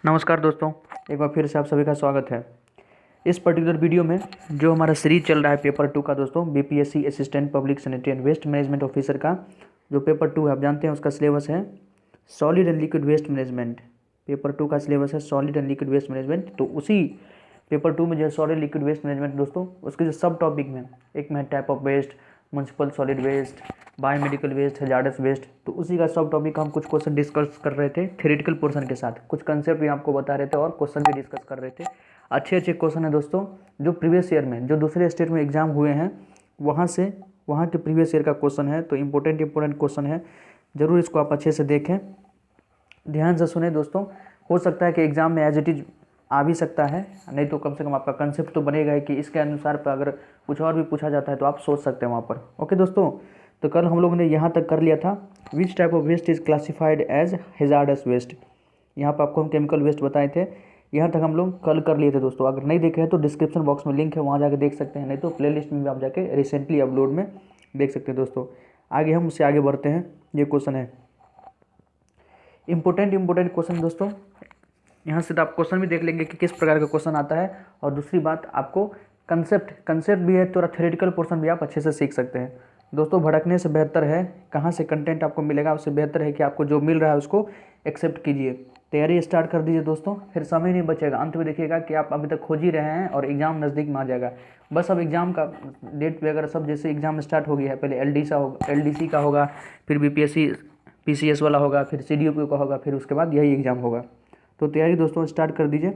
नमस्कार दोस्तों, एक बार फिर से आप सभी का स्वागत है। इस पर्टिकुलर वीडियो में जो हमारा सीरीज चल रहा है पेपर 2 का दोस्तों, BPSC assistant public sanitary and waste management officer का जो पेपर 2 है, आप जानते हैं उसका सिलेबस है solid and liquid waste management. Paper 2 का सिलेबस है solid and liquid waste management. तो उसी पेपर 2 में जो है सॉलिड लिक्विड वेस्ट मैनेजमेंट दोस्तों, उसके जो सब टॉपिक में एक में type of waste, municipal solid waste, biomedical waste, hazardous waste, तो उसी का सब टॉपिक हम कुछ क्वेश्चन डिस्कस कर रहे थे थ्योरेटिकल पोर्शन के साथ। कुछ कंसेप्ट भी आपको बता रहे थे और क्वेश्चन भी डिस्कस कर रहे थे। अच्छे अच्छे क्वेश्चन है दोस्तों, जो प्रीवियस ईयर में जो दूसरे स्टेट में एग्जाम हुए हैं वहाँ के प्रीवियस ईयर का क्वेश्चन है। तो इंपॉर्टेंट क्वेश्चन है, ज़रूर इसको आप अच्छे से देखें, ध्यान से सुने दोस्तों। हो सकता है कि एग्जाम में एज इट इज आ भी सकता है, नहीं तो कम से कम आपका कंसेप्ट तो बनेगा ही कि इसके अनुसार पर अगर कुछ और भी पूछा जाता है तो आप सोच सकते हैं वहाँ पर। ओके दोस्तों, तो कल हम लोगों ने यहाँ तक कर लिया था which type of waste is classified as hazardous waste. यहाँ पर आपको हम केमिकल वेस्ट बताए थे, यहाँ तक हम लोग कल कर लिए थे दोस्तों। अगर नहीं देखे हैं तो डिस्क्रिप्शन बॉक्स में लिंक है, वहाँ जाके देख सकते हैं, नहीं तो प्लेलिस्ट में भी आप जाके रिसेंटली अपलोड में देख सकते हैं दोस्तों। आगे हम उससे आगे बढ़ते हैं। ये क्वेश्चन है इंपॉर्टेंट क्वेश्चन दोस्तों। यहाँ से तो आप क्वेश्चन भी देख लेंगे कि किस प्रकार का क्वेश्चन आता है, और दूसरी बात आपको कंसेप्ट भी है, थोड़ा थ्योरेटिकल पोर्शन भी आप अच्छे से सीख सकते हैं दोस्तों। भटकने से बेहतर है कहाँ से कंटेंट आपको मिलेगा, उससे बेहतर है कि आपको जो मिल रहा है उसको एक्सेप्ट कीजिए। तैयारी स्टार्ट कर दीजिए दोस्तों, फिर समय नहीं बचेगा। अंत में देखिएगा कि आप अभी तक खोज ही रहे हैं और एग्जाम नज़दीक में आ जाएगा। बस अब एग्जाम का डेट वगैरह सब जैसे एग्जाम स्टार्ट हो गया है, पहले एलडीसी का होगा, फिर बीपीएससी पीसीएस वाला होगा, फिर सीडीओपी का होगा, फिर उसके बाद यही एग्ज़ाम होगा। तो तैयारी दोस्तों स्टार्ट कर दीजिए,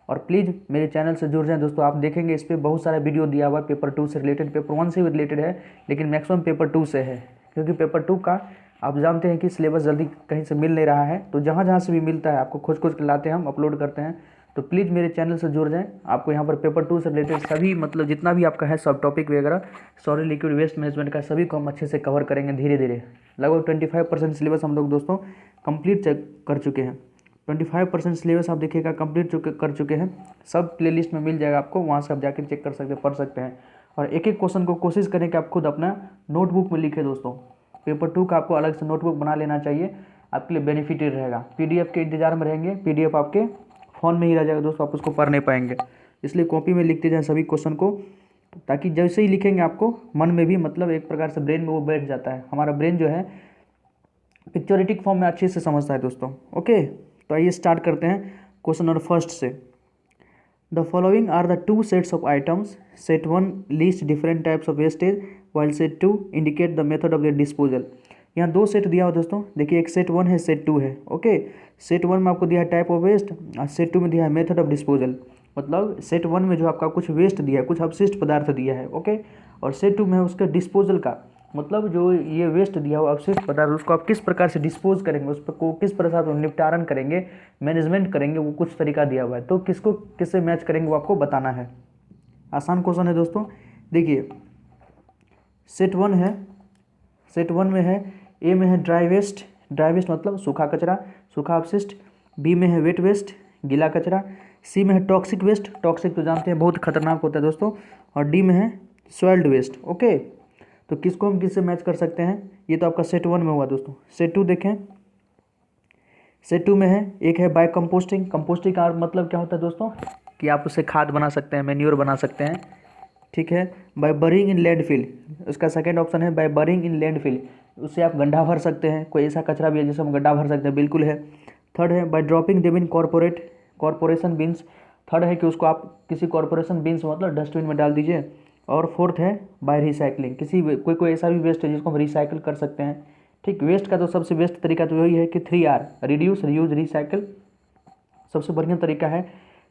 और प्लीज़ मेरे चैनल से जुड़ जाएं दोस्तों। आप देखेंगे इस पर बहुत सारा वीडियो दिया हुआ है पेपर 2 से रिलेटेड, पेपर 1 से भी रिलेटेड है, लेकिन मैक्सिमम पेपर 2 से है, क्योंकि पेपर 2 का आप जानते हैं कि सिलेबस जल्दी कहीं से मिल नहीं रहा है। तो जहाँ जहाँ से भी मिलता है आपको खोज के लाते हैं, हम अपलोड करते हैं। तो प्लीज़ मेरे चैनल से जुड़ जाएं। आपको यहाँ पर पेपर 2 से रिलेटेड सभी मतलब जितना भी आपका है सब टॉपिक वगैरह सॉलिड लिक्विड वेस्ट मैनेजमेंट का सभी को हम अच्छे से कवर करेंगे धीरे धीरे। लगभग 25% सिलेबस हम लोग दोस्तों कंप्लीट कर चुके हैं। 25% सिलेबस आप देखिएगा कंप्लीट कर चुके हैं। सब प्लेलिस्ट में मिल जाएगा आपको, वहाँ से आप जाकर चेक कर सकते हैं, पढ़ सकते हैं। और एक एक क्वेश्चन को कोशिश करें कि आप खुद अपना नोटबुक में लिखें दोस्तों। पेपर 2 का आपको अलग से नोटबुक बना लेना चाहिए, आपके लिए बेनिफिटेड रहेगा। पीडीएफ के इंतजार में रहेंगे, पीडीएफ आपके फ़ोन में ही रह जाएगा दोस्तों, आप उसको पढ़ नहीं पाएंगे। इसलिए कॉपी में लिखते जाएँ सभी क्वेश्चन को, ताकि जैसे ही लिखेंगे आपको मन में भी मतलब एक प्रकार से ब्रेन में वो बैठ जाता है। हमारा ब्रेन जो है पिक्चोरेटिक फॉर्म में अच्छे से समझता है दोस्तों। ओके, तो आइए स्टार्ट करते हैं क्वेश्चन नंबर फर्स्ट से। The following are the two sets of items. Set 1 list different types of wastage, while set 2 indicate the method of the disposal. यहाँ दो सेट दिया हो दोस्तों, देखिए एक सेट 1 है, सेट 2 है। ओके, सेट 1 में आपको दिया है टाइप ऑफ वेस्ट, और सेट 2 में दिया है मेथड ऑफ डिस्पोजल। मतलब सेट 1 में जो आपका कुछ वेस्ट दिया है, कुछ अपशिष्ट पदार्थ दिया है, ओके, और सेट 2 में है उसके डिस्पोजल का, मतलब जो ये वेस्ट दिया हुआ अपशिष्ट पदार्थ उसको आप किस प्रकार से डिस्पोज करेंगे, उस पर को किस प्रकार से निपटारण करेंगे, मैनेजमेंट करेंगे, वो कुछ तरीका दिया हुआ है। तो किसको किससे मैच करेंगे वो आपको बताना है। आसान क्वेश्चन है दोस्तों। देखिए सेट 1 है, सेट 1 में है, ए में है ड्राई वेस्ट, ड्राई वेस्ट मतलब सूखा कचरा, सूखा अपशिष्ट। बी में है वेट वेस्ट, गीला कचरा। सी में है टॉक्सिक वेस्ट, टॉक्सिक तो जानते हैं बहुत खतरनाक होता है दोस्तों। और डी में है सॉइल्ड वेस्ट। ओके, तो किसको हम किससे मैच कर सकते हैं, ये तो आपका सेट 1 में हुआ दोस्तों। सेट 2 देखें, सेट 2 में है, एक है बाय कंपोस्टिंग। कंपोस्टिंग का मतलब क्या होता है दोस्तों, कि आप उससे खाद बना सकते हैं, मैन्योर बना सकते हैं, ठीक है। बाय बरिंग इन लैंडफिल, उसका सेकंड ऑप्शन है बाय बरिंग इन लैंडफिल, उससे आप गड्ढा भर सकते हैं। कोई ऐसा कचरा भी है जिससे हम गड्ढा भर सकते हैं, बिल्कुल है। थर्ड है by dropping them in corporation bins, third है कि उसको आप किसी कॉरपोरेशन बिन्स मतलब डस्टबिन में डाल दीजिए। और फोर्थ है बाय रिसाइकलिंग, कोई ऐसा भी वेस्ट है जिसको हम रिसाइकिल कर सकते हैं, ठीक। वेस्ट का तो सबसे बेस्ट तरीका तो यही है कि 3R, रिड्यूस, रीयूज, रिसाइकिल, सबसे बढ़िया तरीका है।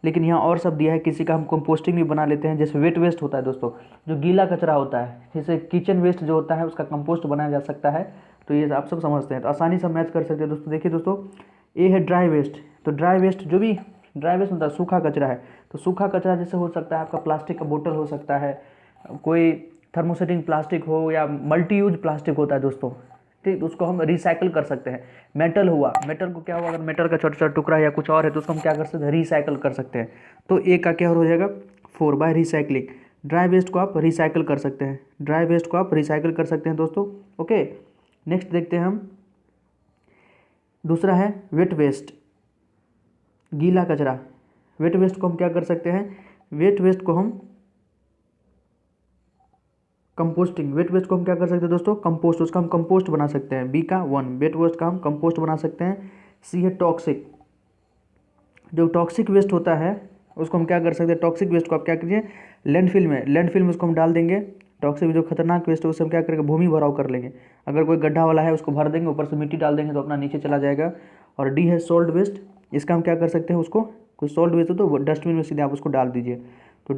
लेकिन यहाँ और सब दिया है, किसी का हम कंपोस्टिंग भी बना लेते हैं। जैसे वेट वेस्ट होता है दोस्तों, जो गीला कचरा होता है, जैसे किचन वेस्ट जो होता है उसका कंपोस्ट बनाया जा सकता है। तो ये आप सब समझते हैं, तो आसानी से मैच कर सकते हैं दोस्तों। देखिए दोस्तों, ए है ड्राई वेस्ट, तो ड्राई वेस्ट जो भी ड्राई वेस्ट होता है सूखा कचरा है। तो सूखा कचरा जैसे हो सकता है आपका प्लास्टिक का बोतल हो सकता है, कोई थर्मोसेटिंग प्लास्टिक हो, या मल्टी यूज प्लास्टिक होता है दोस्तों, ठीक, उसको हम रिसाइकिल कर सकते हैं। मेटल हुआ, मेटल को क्या हुआ, अगर मेटल का छोटा छोटा टुकड़ा या कुछ और है तो उसको हम क्या कर सकते हैं, रिसाइकिल कर सकते हैं। तो ए का क्या हो जाएगा, 4 बाय रिसाइकलिंग। ड्राई वेस्ट को आप रिसाइकिल कर सकते हैं, ड्राई वेस्ट को आप रिसाइकिल कर सकते हैं दोस्तों। ओके, नेक्स्ट देखते हैं हम, दूसरा है वेट वेस्ट। गीला कचरा, वेट वेस्ट को हम क्या कर सकते हैं, वेट वेस्ट को हम कंपोस्टिंग, वेट वेस्ट को हम क्या कर सकते हैं दोस्तों, कंपोस्ट, उसका हम कंपोस्ट बना सकते हैं। बी का 1, वेट वेस्ट का हम कंपोस्ट बना सकते हैं। सी है टॉक्सिक, जो टॉक्सिक वेस्ट होता है उसको हम क्या कर सकते हैं, टॉक्सिक वेस्ट को आप क्या कीजिए, लैंडफिल में उसको हम डाल देंगे। टॉक्सिक जो खतरनाक वेस्ट है उससे हम क्या करेंगे, भूमि भराव कर लेंगे। अगर कोई गड्ढा वाला है उसको भर देंगे, ऊपर से मिट्टी डाल देंगे तो अपना नीचे चला जाएगा। और डी है सॉल्ट वेस्ट, इसका हम क्या कर सकते हैं, उसको कुछ सॉल्ट वेस्ट हो तो डस्टबिन में सीधे आप उसको डाल दीजिए। तो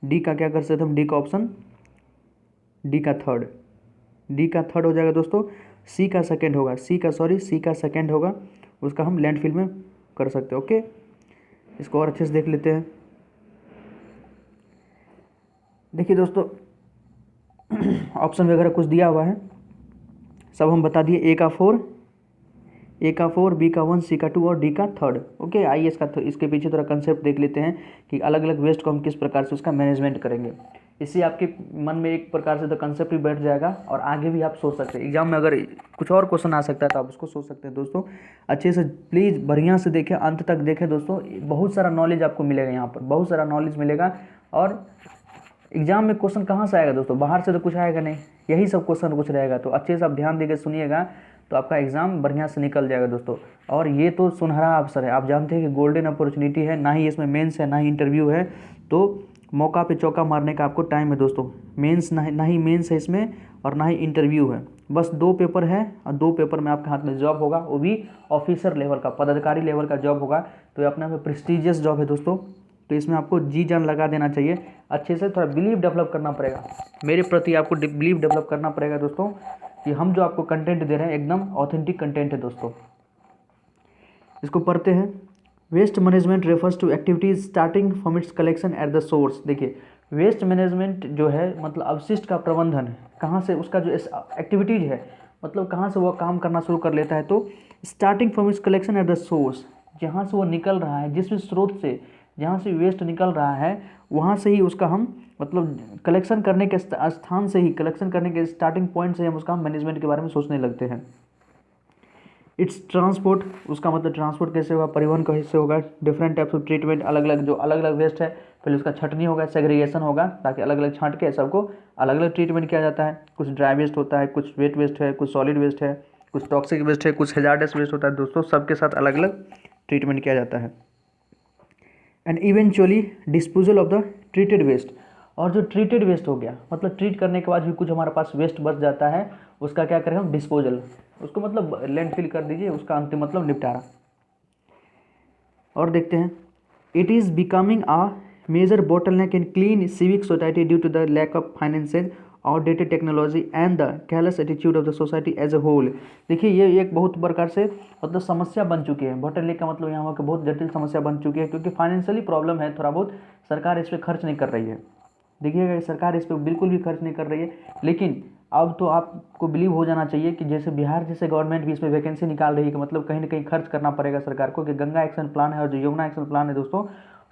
डी का क्या कर सकते हैं हम, डी का ऑप्शन, डी का थर्ड हो जाएगा दोस्तों। सी का सेकंड होगा, उसका हम लैंडफिल में कर सकते हैं। ओके, इसको और अच्छे से देख लेते हैं। देखिए दोस्तों ऑप्शन वगैरह कुछ दिया हुआ है, सब हम बता दिए। ए का 4, बी का 1, सी का 2 और डी का 3rd। ओके, आइए इसके पीछे थोड़ा कंसेप्ट देख लेते हैं कि अलग अलग वेस्ट को हम किस प्रकार से उसका मैनेजमेंट करेंगे। इससे आपके मन में एक प्रकार से तो कंसेप्ट भी बैठ जाएगा और आगे भी आप सोच सकते हैं। एग्जाम में अगर कुछ और क्वेश्चन आ सकता है तो आप उसको सोच सकते हैं। दोस्तों अच्छे से प्लीज़ बढ़िया से देखें, अंत तक देखें दोस्तों, बहुत सारा नॉलेज आपको मिलेगा, यहाँ पर बहुत सारा नॉलेज मिलेगा। और एग्जाम में क्वेश्चन कहाँ से आएगा दोस्तों, बाहर से तो कुछ आएगा नहीं, यही सब क्वेश्चन कुछ रहेगा। तो अच्छे से आप ध्यान देकर सुनिएगा तो आपका एग्ज़ाम बढ़िया से निकल जाएगा दोस्तों। और ये तो सुनहरा अवसर है, आप जानते हैं कि गोल्डन अपॉर्चुनिटी है, ना ही इसमें मेंस है ना ही इंटरव्यू है। तो मौका पे चौका मारने का आपको टाइम है दोस्तों। मेंस ना ही मेंस है इसमें और ना ही इंटरव्यू है, बस 2 पेपर है और 2 पेपर में आपके हाथ में जॉब होगा, वो भी ऑफिसर लेवल का, पदाधिकारी लेवल का जॉब होगा। तो ये अपने आप में प्रेस्टिजियस जॉब है दोस्तों। तो इसमें आपको जी जान लगा देना चाहिए, अच्छे से थोड़ा बिलीव डेवलप करना पड़ेगा, मेरे प्रति आपको बिलीव डेवलप करना पड़ेगा दोस्तों कि हम जो आपको कंटेंट दे रहे हैं एकदम ऑथेंटिक कंटेंट है दोस्तों। इसको पढ़ते हैं। Waste management refers to activities starting from its collection at the source. देखिए वेस्ट मैनेजमेंट जो है मतलब अवशिष्ट का प्रबंधन है, कहाँ से उसका जो एक्टिविटीज है मतलब कहाँ से वो काम करना शुरू कर लेता है। तो starting from its collection at the source, जहाँ से वो निकल रहा है, जिस भी स्रोत से जहाँ से वेस्ट निकल रहा है वहाँ से ही उसका हम मतलब कलेक्शन करने के स्थान से ही, कलेक्शन करने के स्टार्टिंग पॉइंट से ही हम उसका मैनेजमेंट के बारे में सोचने लगते हैं। इट्स ट्रांसपोर्ट, उसका मतलब ट्रांसपोर्ट कैसे होगा, परिवहन कैसे होगा। डिफरेंट टाइप्स ऑफ ट्रीटमेंट, अलग अलग जो अलग अलग वेस्ट है पहले उसका छटनी होगा, सेग्रीगेशन होगा, ताकि अलग अलग छांट के सबको अलग अलग ट्रीटमेंट किया जाता है। कुछ ड्राई वेस्ट होता है, कुछ वेट वेस्ट है, कुछ सॉलिड वेस्ट है, कुछ टॉक्सिक वेस्ट है, कुछ हैजार्डस वेस्ट होता है दोस्तों, सबके साथ अलग अलग ट्रीटमेंट किया जाता है। And eventually disposal of the treated waste, और जो ट्रीटेड वेस्ट हो गया मतलब ट्रीट करने के बाद भी कुछ हमारे पास वेस्ट बच जाता है, उसका क्या करें हम, डिस्पोजल, उसको मतलब लैंडफिल कर दीजिए, उसका अंतिम मतलब निपटारा। और देखते हैं, it is becoming a major bottleneck in clean civic society due to the lack of finances, outdated technology and the careless attitude of the society as a whole. देखिए ये एक बहुत प्रकार से मतलब समस्या बन चुकी है। बोटलनेक का मतलब यहाँ पर बहुत जटिल समस्या बन चुकी है, क्योंकि फाइनेंशियली प्रॉब्लम है थोड़ा बहुत, सरकार इस पर खर्च नहीं कर रही है। देखिएगा सरकार इस पर बिल्कुल भी खर्च नहीं कर रही है। लेकिन अब तो आपको बिलीव हो जाना चाहिए कि जैसे बिहार जैसे गवर्नमेंट भी इस पर वैकेंसी निकाल रही है कि मतलब कहीं ना कहीं खर्च करना पड़ेगा सरकार को, कि गंगा एक्शन प्लान है और जो यमुना एक्शन प्लान है दोस्तों,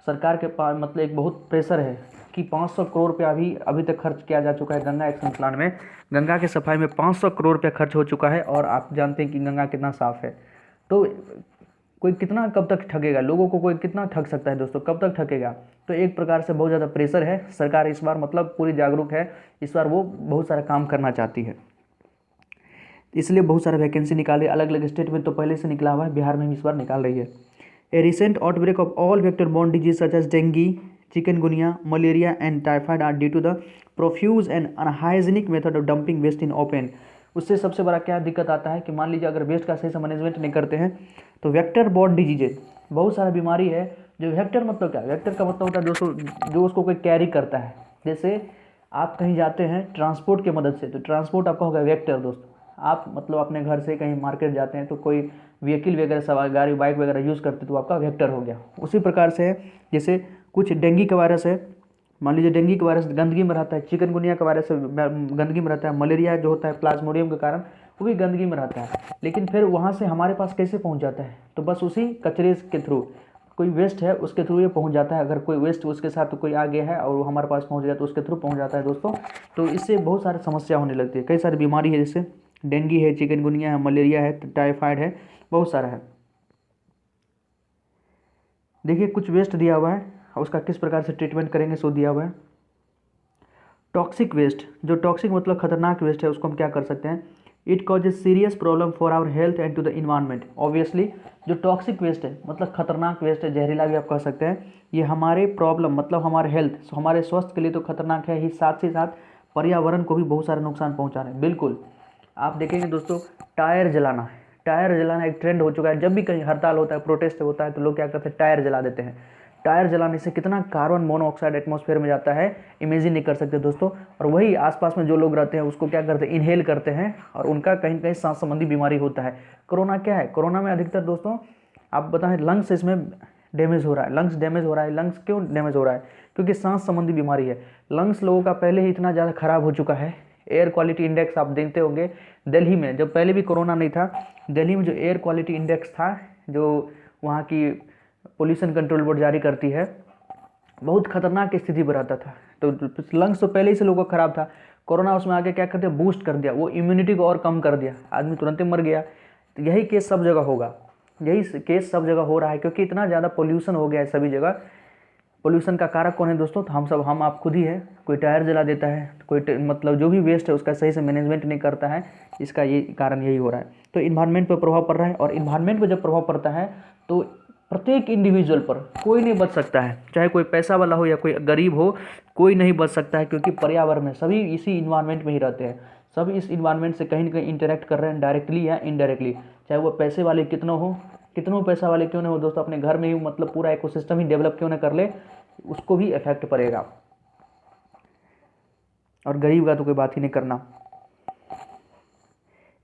सरकार के पास मतलब एक बहुत प्रेशर है कि 500 करोड़ रुपया अभी तक खर्च किया जा चुका है गंगा एक्शन प्लान में। गंगा के सफाई में 500 करोड़ रुपया खर्च हो चुका है, और आप जानते हैं कि गंगा कितना साफ़ है। तो कोई कितना कब तक ठगेगा लोगों को, कोई कितना ठग सकता है दोस्तों, कब तक ठगेगा। तो एक प्रकार से बहुत ज़्यादा प्रेशर है, सरकार इस बार मतलब पूरी जागरूक है, इस बार वो बहुत सारा काम करना चाहती है, इसलिए बहुत सारा वैकेंसी निकाले। अलग अलग स्टेट में तो पहले से निकला हुआ है, बिहार में भी इस बार निकाल रही है। A recent outbreak of all vector borne disease such as dengue, chikungunya, malaria and typhoid are due to the profuse and unhygienic method of dumping waste in open. उससे सबसे बड़ा क्या दिक्कत आता है कि मान लीजिए अगर वेस्ट का सही से मैनेजमेंट नहीं करते हैं तो वेक्टर बॉर्न डिजीजेज, बहुत सारा बीमारी है जो वेक्टर मतलब क्या, वेक्टर का मतलब होता है दोस्तों जो उसको कोई कैरी करता है। जैसे आप कहीं जाते हैं ट्रांसपोर्ट के मदद से, तो ट्रांसपोर्ट आपका होगा वेक्टर दोस्तों। आप मतलब अपने घर से कहीं मार्केट जाते हैं तो कोई व्हीकल वगैरह सवारी गाड़ी बाइक वगैरह यूज़ करते तो आपका वेक्टर हो गया। उसी प्रकार से है, जैसे कुछ डेंगू का वायरस है, मान लीजिए डेंगू का वायरस गंदगी में रहता है, चिकनगुनिया का वायरस गंदगी में रहता है, मलेरिया जो होता है प्लाज्मोडियम के कारण वो भी गंदगी में रहता है। लेकिन फिर वहाँ से हमारे पास कैसे पहुँच जाता है, तो बस उसी कचरे के थ्रू, कोई वेस्ट है उसके थ्रू ये पहुँच जाता है। अगर कोई वेस्ट उसके साथ कोई आ गया है और वो हमारे पास पहुँच गया तो उसके थ्रू पहुँच जाता है दोस्तों। तो इससे बहुत सारी समस्या होने लगती है, कई सारी बीमारी है, जैसे डेंगू है, चिकनगुनिया है, मलेरिया है, टाइफाइड है, बहुत सारा है। देखिए कुछ वेस्ट दिया हुआ है, उसका किस प्रकार से ट्रीटमेंट करेंगे सो दिया हुआ है। टॉक्सिक वेस्ट, जो टॉक्सिक मतलब खतरनाक वेस्ट है, उसको हम क्या कर सकते हैं, it causes serious problem for our health and to the environment. Obviously जो टॉक्सिक वेस्ट है मतलब खतरनाक वेस्ट है, जहरीला भी आप कह सकते हैं, ये हमारे प्रॉब्लम मतलब हमारे हेल्थ हमारे स्वास्थ्य के लिए तो खतरनाक है ही, साथ ही साथ पर्यावरण को भी बहुत सारा नुकसान पहुंचा रहे हैं। बिल्कुल आप देखेंगे दोस्तों, टायर जलाना, टायर जलाना एक ट्रेंड हो चुका है। जब भी कहीं हड़ताल होता है, प्रोटेस्ट होता है, तो लोग क्या करते हैं, टायर जला देते हैं। टायर जलाने से कितना कार्बन मोनोऑक्साइड एटमॉस्फेयर में जाता है, इमेजिन नहीं कर सकते दोस्तों। और वही आसपास में जो लोग रहते हैं उसको क्या करते हैं, इनहेल करते हैं, और उनका कहीं कहीं सांस संबंधी बीमारी होता है। कोरोना क्या है, कोरोना में अधिकतर दोस्तों आप बताएं लंग्स इसमें डैमेज हो रहा है, लंग्स डैमेज हो रहा है। लंग्स क्यों डैमेज हो रहा है, क्योंकि सांस संबंधी बीमारी है। लंग्स लोगों का पहले ही इतना ज़्यादा खराब हो चुका है। एयर क्वालिटी इंडेक्स आप देखते होंगे दिल्ली में, जब पहले भी कोरोना नहीं था, दिल्ली में जो एयर क्वालिटी इंडेक्स था, जो वहाँ की पोल्यूशन कंट्रोल बोर्ड जारी करती है, बहुत खतरनाक स्थिति पर रहता था। तो लंग्स तो पहले ही से लोगों का खराब था, कोरोना उसमें आके क्या कर दिया, बूस्ट कर दिया, वो इम्यूनिटी को और कम कर दिया, आदमी तुरंत ही मर गया। तो यही केस सब जगह होगा, यही केस सब जगह हो रहा है, क्योंकि इतना ज़्यादा पोल्यूशन हो गया है सभी जगह। पोल्यूशन का कारक कौन है दोस्तों, तो हम आप खुद ही है। कोई टायर जला देता है, कोई मतलब जो भी वेस्ट है उसका सही से मैनेजमेंट नहीं करता है, इसका ये कारण यही हो रहा है। तो इन्वायरमेंट पर प्रभाव पड़ रहा है, और इन्वायरमेंट पर जब प्रभाव पड़ता है तो प्रत्येक इंडिविजुअल पर कोई नहीं बच सकता है, चाहे कोई पैसा वाला हो या कोई गरीब हो, कोई नहीं बच सकता है, क्योंकि पर्यावरण में सभी इसी इन्वायरमेंट में ही रहते हैं। सब इस इन्वायरमेंट से कहीं ना कहीं इंटरेक्ट कर रहे हैं, डायरेक्टली या इनडायरेक्टली, चाहे वो पैसे वाले कितनों पैसा वाले क्यों ना हो दोस्तों, अपने घर में ही मतलब पूरा इकोसिस्टम ही डेवलप क्यों ना कर ले, उसको भी इफेक्ट पड़ेगा। और गरीब का तो कोई बात ही नहीं करना।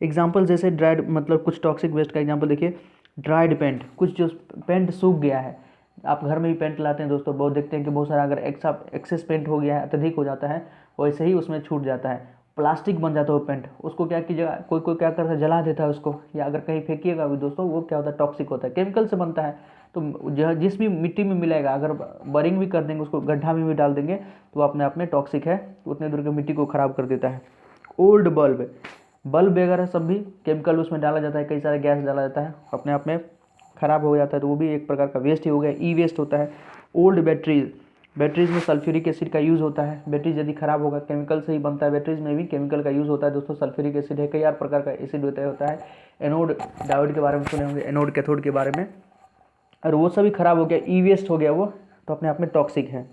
एग्जाम्पल जैसे ड्राइड मतलब कुछ टॉक्सिक वेस्ट का एग्जाम्पल देखिए, ड्राइड पेंट, कुछ जो पेंट सूख गया है, आप घर में भी पेंट लाते हैं दोस्तों, बहुत देखते हैं कि बहुत सारा अगर एक्सेस पेंट हो गया है, अत्यधिक हो जाता है, वैसे ही उसमें छूट जाता है, प्लास्टिक बन जाता है वो पेंट। उसको क्या कीजिएगा, कोई कोई क्या करता है, जला देता है उसको, या अगर कहीं फेंकिएगा भी दोस्तों, वो क्या होता है, टॉक्सिक होता है, केमिकल से बनता है। तो जिस भी मिट्टी में मिलेगा, अगर बरिंग भी कर देंगे, उसको गड्ढा में भी डाल देंगे, तो अपने आप में टॉक्सिक है, उतने दूर की मिट्टी को खराब कर देता है। ओल्ड बल्ब वगैरह सब भी केमिकल उसमें डाला जाता है, कई सारे गैस डाला जाता है, अपने आप में ख़राब हो जाता है, तो वो भी एक प्रकार का वेस्ट ही हो गया, ई वेस्ट होता है। ओल्ड बैटरीज में सल्फ्यूरिक एसिड का यूज़ होता है। बैटरीज यदि खराब होगा, केमिकल से ही बनता है, बैटरीज में भी केमिकल का यूज़ होता है दोस्तों। सल्फ्यूरिक एसिड है, कई और प्रकार का एसिड होता है। एनोड डायोड के बारे में सुने होंगे, एनोड कैथोड के बारे में, और वो सभी खराब हो गया, ई वेस्ट हो गया वो, तो अपने आप में टॉक्सिक है।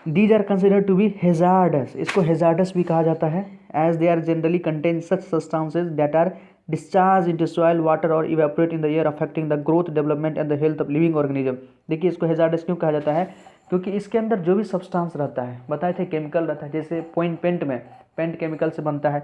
These are considered to be hazardous, इसको हेजार्डस भी कहा जाता है, as they are generally contain such substances that are discharge into soil water और evaporate in the air, affecting the growth development and the health of living organism. देखिए इसको hazardous क्यों कहा जाता है, क्योंकि इसके अंदर जो भी सब्सटेंस रहता है, बताए थे केमिकल रहता है, जैसे पेंट केमिकल से बनता है,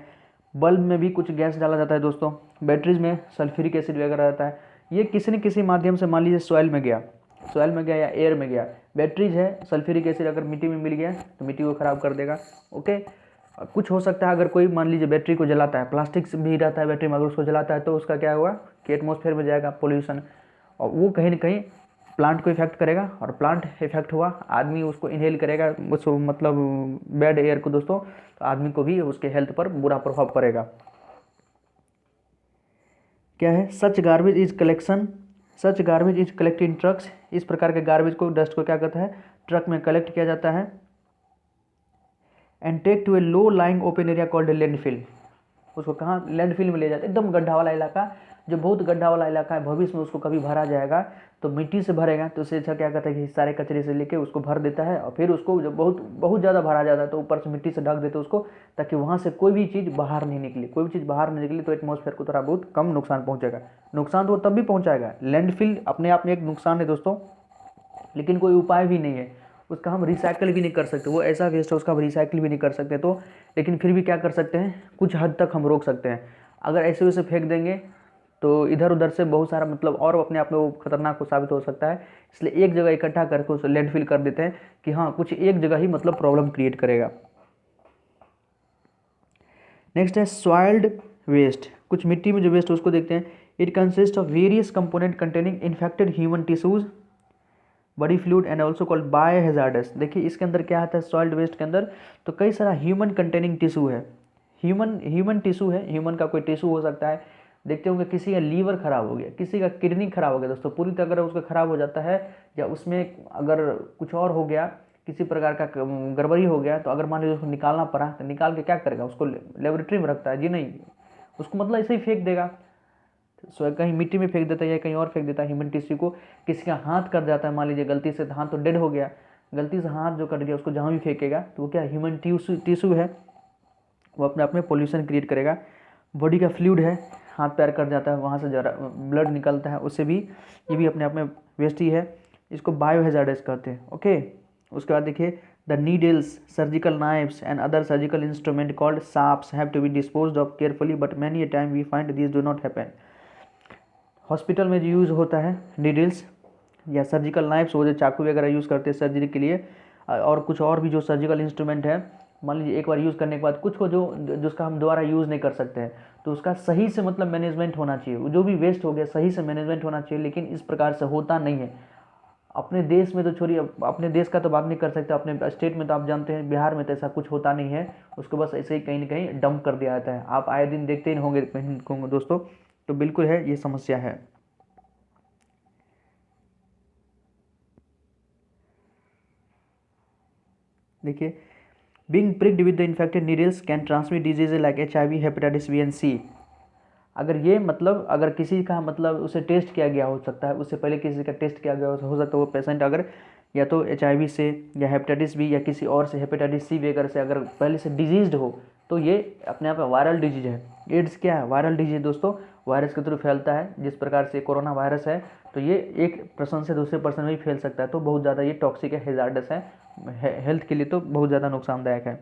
बल्ब में भी कुछ गैस डाला जाता है दोस्तों, बैटरीज में सल्फ्यूरिक एसिड वगैरह रहता है, ये किसी न किसी माध्यम से मान लीजिए सॉइल में गया या एयर में गया। बैटरीज है, सल्फ्यूरिक एसिड अगर मिट्टी में मिल गया तो मिट्टी को ख़राब कर देगा। ओके, कुछ हो सकता है, अगर कोई मान लीजिए बैटरी को जलाता है, प्लास्टिक भी रहता है बैटरी में, अगर उसको जलाता है तो उसका क्या हुआ कि एटमॉस्फेयर में जाएगा पोल्यूशन, और वो कहीं ना कहीं प्लांट को इफेक्ट करेगा, और प्लांट इफेक्ट हुआ, आदमी उसको इनहेल करेगा, उसको मतलब बैड एयर को दोस्तों, तो आदमी को भी उसके हेल्थ पर बुरा प्रभाव पड़ेगा। क्या है, such garbage is collected in trucks, इस प्रकार के गार्बेज को, डस्ट को क्या करता है, ट्रक में कलेक्ट किया जाता है, and take to a low lying open area called landfill, उसको कहाँ, लैंडफिल में ले जाते हैं, एकदम गड्ढा वाला इलाका, जो बहुत गड्ढा वाला इलाका है, भविष्य में उसको कभी भरा जाएगा तो मिट्टी से भरेगा, तो उससे अच्छा क्या करता है कि सारे कचरे से लेके उसको भर देता है, और फिर उसको जब बहुत ज़्यादा भरा जाता है तो ऊपर से मिट्टी से ढक देते हैं उसको, ताकि वहाँ से कोई भी चीज़ बाहर नहीं निकले, तो एटमॉस्फेयर को थोड़ा बहुत कम नुकसान पहुँचेगा। नुकसान तो वो तब भी पहुँचाएगा, लैंडफिल अपने आप में एक नुकसान है दोस्तों, लेकिन कोई उपाय भी नहीं है, उसका हम रिसाइकिल भी नहीं कर सकते, वो ऐसा वेस्ट है उसका हम रिसाइकिल भी नहीं कर सकते, तो लेकिन फिर भी क्या कर सकते हैं, कुछ हद तक हम रोक सकते हैं। अगर ऐसे वैसे फेंक देंगे तो इधर उधर से बहुत सारा मतलब और अपने आप में वो खतरनाक साबित हो सकता है, इसलिए एक जगह इकट्ठा करके उसे लैंडफिल कर देते हैं कि हाँ कुछ एक जगह ही मतलब प्रॉब्लम क्रिएट करेगा। नेक्स्ट है सॉइल्ड वेस्ट, कुछ मिट्टी में जो वेस्ट है उसको देखते हैं। It consist of various component containing infected human tissues, body fluid and also called biohazards. देखिए इसके अंदर क्या आता है, सॉइल्ड वेस्ट के अंदर तो कई सारा ह्यूमन कंटेनिंग टिश्यू है, ह्यूमन टिश्यू है, ह्यूमन का कोई टिश्यू हो सकता है, देखते होंगे किसी का लीवर खराब हो गया, किसी का किडनी खराब हो गया दोस्तों, पूरी तरह अगर उसका खराब हो जाता है या उसमें अगर कुछ और हो गया, किसी प्रकार का गड़बड़ी हो गया, तो अगर मान लीजिए उसको निकालना पड़ा तो निकाल के क्या करेगा, उसको लेबोरेटरी में रखता है जी नहीं, उसको मतलब ऐसे ही फेंक देगा, कहीं मिट्टी में फेंक देता है या कहीं और फेंक देता है ह्यूमन टिश्यू को। किसी का हाथ कट जाता है मान लीजिए गलती से, हाथ तो डेड हो गया, गलती से हाथ जो कट गया उसको जहाँ भी फेंकेगा तो वो क्या ह्यूमन टिश्यू है, वो अपने आप में पोल्यूशन क्रिएट करेगा। बॉडी का फ्लूइड है, हाथ पैर कट जाता है वहाँ से जरा ब्लड निकलता है, उससे भी ये भी अपने आप में वेस्ट ही है, इसको बायो हैजार्डस कहते हैं। ओके, उसके बाद देखिए the needles, surgical knives and other surgical instrument called sharps have to be disposed of carefully but many a time we find this do not happen. Hospital में जो use होता है needles या सर्जिकल नाइफ्स, वो जो चाकू वगैरह use करते हैं सर्जरी के लिए, और कुछ और भी जो सर्जिकल इंस्ट्रूमेंट है, मान लीजिए एक बार यूज़ करने के बाद कुछ को जिसका हम दोबारा यूज़ नहीं कर सकते हैं, तो उसका सही से मतलब मैनेजमेंट होना चाहिए, जो भी वेस्ट हो गया सही से मैनेजमेंट होना चाहिए, लेकिन इस प्रकार से होता नहीं है। अपने देश में तो छोड़िए, अपने देश का तो बात नहीं कर सकते, अपने स्टेट में तो आप जानते हैं बिहार में तो ऐसा कुछ होता नहीं है, उसको बस ऐसे ही कहीं ना कहीं डंप कर दिया जाता है, आप आए दिन देखते ही होंगे कहीं दोस्तों, तो बिल्कुल है, ये समस्या है। देखिए being pricked with the infected needles can transmit diseases like HIV, hepatitis B and C. अगर ये मतलब अगर किसी का मतलब उसे टेस्ट किया गया हो सकता है, उससे पहले किसी का टेस्ट किया गया हो सकता है, वो पेशेंट अगर या तो HIV से या हेपेटाइटिस बी या किसी और से हेपेटाइटिस सी वगैरह से अगर पहले से डिजीज्ड हो, तो ये अपने आप में वायरल डिजीज है। एड्स क्या है? वायरल डिजीज दोस्तों, वायरस के थ्रू फैलता है, जिस प्रकार से कोरोना वायरस है, तो ये एक पर्सन से दूसरे पर्सन में भी फैल सकता है, तो बहुत ज़्यादा ये टॉक्सिक है, हेजार्डस है, हेल्थ के लिए तो बहुत ज़्यादा नुकसानदायक है।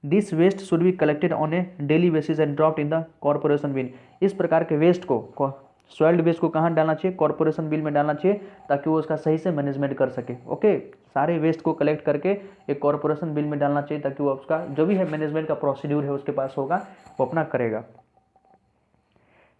This waste should be collected on a daily basis and dropped in the corporation bin. इस प्रकार के वेस्ट को, सॉइल्ड वेस्ट को कहाँ डालना चाहिए? कॉर्पोरेशन बिल में डालना चाहिए, ताकि वो उसका सही से मैनेजमेंट कर सके। ओके, सारे वेस्ट को कलेक्ट करके एक कॉर्पोरेशन बिल में डालना चाहिए, ताकि वो उसका जो भी है मैनेजमेंट का प्रोसीड्यूर है उसके पास होगा, वो अपना करेगा।